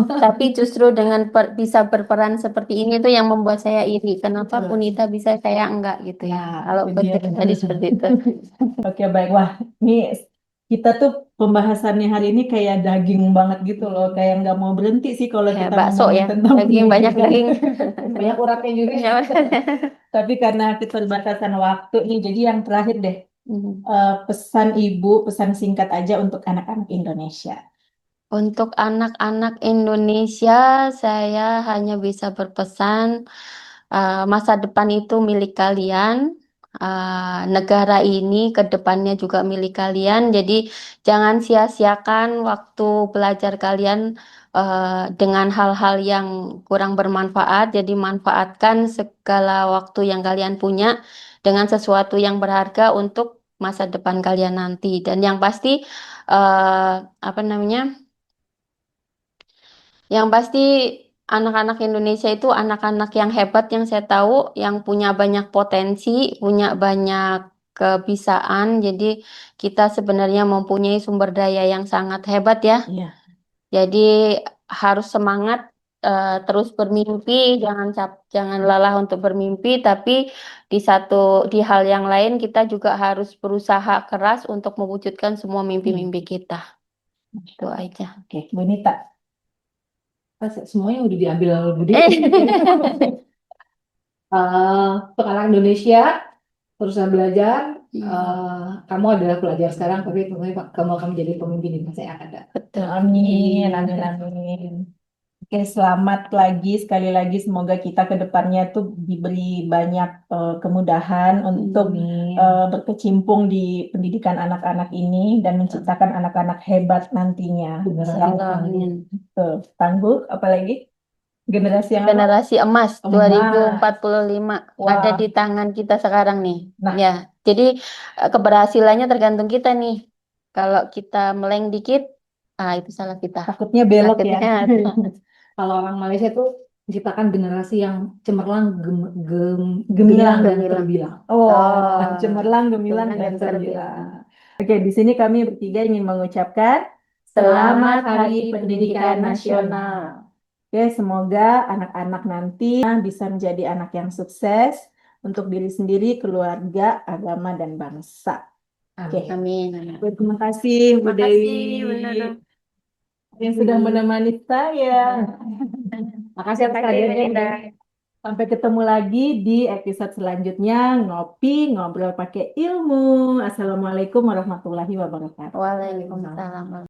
Speaker 1: Tapi justru dengan bisa berperan seperti ini tuh yang membuat saya iri. Kenapa Bu Nita bisa, saya enggak gitu ya. Kalau
Speaker 2: Itu dia.
Speaker 1: tadi seperti itu.
Speaker 2: Oke baik, wah ini kita tuh pembahasannya hari ini kayak daging banget gitu loh, kayak nggak mau berhenti sih kalau
Speaker 1: Ya,
Speaker 2: kita
Speaker 1: bakso
Speaker 2: ngomongin
Speaker 1: ya,
Speaker 2: tentang
Speaker 1: daging banyak
Speaker 2: pendidikan.
Speaker 1: daging.
Speaker 3: Banyak uratnya juga.
Speaker 1: Ya.
Speaker 2: Tapi karena keterbatasan waktu nih, jadi yang terakhir deh,
Speaker 1: Mhm.
Speaker 2: pesan ibu, pesan singkat aja untuk anak-anak Indonesia.
Speaker 1: Untuk anak-anak Indonesia, saya hanya bisa berpesan, masa depan itu milik kalian. negara ini ke depannya juga milik kalian. Jadi jangan sia-siakan waktu belajar kalian dengan hal-hal yang kurang bermanfaat. Jadi manfaatkan segala waktu yang kalian punya dengan sesuatu yang berharga untuk masa depan kalian nanti. Dan yang pasti eh, apa namanya? Yang pasti anak-anak Indonesia itu anak-anak yang hebat yang saya tahu, yang punya banyak potensi, punya banyak kebisaan. Jadi kita sebenarnya mempunyai sumber daya yang sangat hebat ya.
Speaker 2: Iya.
Speaker 1: Jadi harus semangat terus bermimpi, jangan lelah untuk bermimpi, tapi di hal yang lain kita juga harus berusaha keras untuk mewujudkan semua mimpi-mimpi kita. Itu aja.
Speaker 2: Oke, Bu Nita.
Speaker 3: Semuanya udah diambil Budi. Untuk anak Indonesia teruslah belajar. Kamu adalah pelajar sekarang, tapi tentunya kamu akan menjadi pemimpin di masa yang akan datang.
Speaker 1: Betul.
Speaker 2: Amin, amin, amin. Oke, selamat lagi sekali lagi. Semoga kita ke depannya tuh diberi banyak kemudahan untuk
Speaker 3: Amin.
Speaker 2: berkecimpung di pendidikan anak-anak ini dan menciptakan anak-anak hebat nantinya.
Speaker 3: Benar.
Speaker 1: Amin.
Speaker 2: Tuh, tangguh, apalagi generasi yang apa?
Speaker 1: Generasi emas
Speaker 2: Emas.
Speaker 1: 2045
Speaker 2: Wah.
Speaker 1: ada di tangan kita sekarang nih.
Speaker 2: Nah.
Speaker 1: Ya, jadi keberhasilannya tergantung kita nih. Kalau kita meleng dikit, itu salah kita.
Speaker 2: Takutnya belok ya.
Speaker 1: Takutnya
Speaker 3: Kalau orang Malaysia tuh menciptakan generasi yang cemerlang,
Speaker 2: Gemilang.
Speaker 3: dan terbilang.
Speaker 2: Oh,
Speaker 1: Oh,
Speaker 2: cemerlang, gemilang,
Speaker 1: gemilang
Speaker 2: dan
Speaker 1: dan
Speaker 2: terbilang. Oke, di sini kami bertiga ingin mengucapkan
Speaker 1: Selamat
Speaker 2: Selamat Hari Pendidikan Nasional. Oke, semoga anak-anak nanti bisa menjadi anak yang sukses untuk diri sendiri, keluarga, agama, dan bangsa. Oke,
Speaker 1: amin.
Speaker 2: terima kasih Bu
Speaker 1: Terima kasih,
Speaker 2: Dewi
Speaker 1: Bu Nurul.
Speaker 2: yang sudah menemani saya.
Speaker 3: Makasih atas kehadirannya, Bu Dewi.
Speaker 2: Sampai ketemu lagi di episode selanjutnya, ngopi, ngobrol pakai ilmu. Assalamualaikum warahmatullahi wabarakatuh.
Speaker 1: Waalaikumsalam.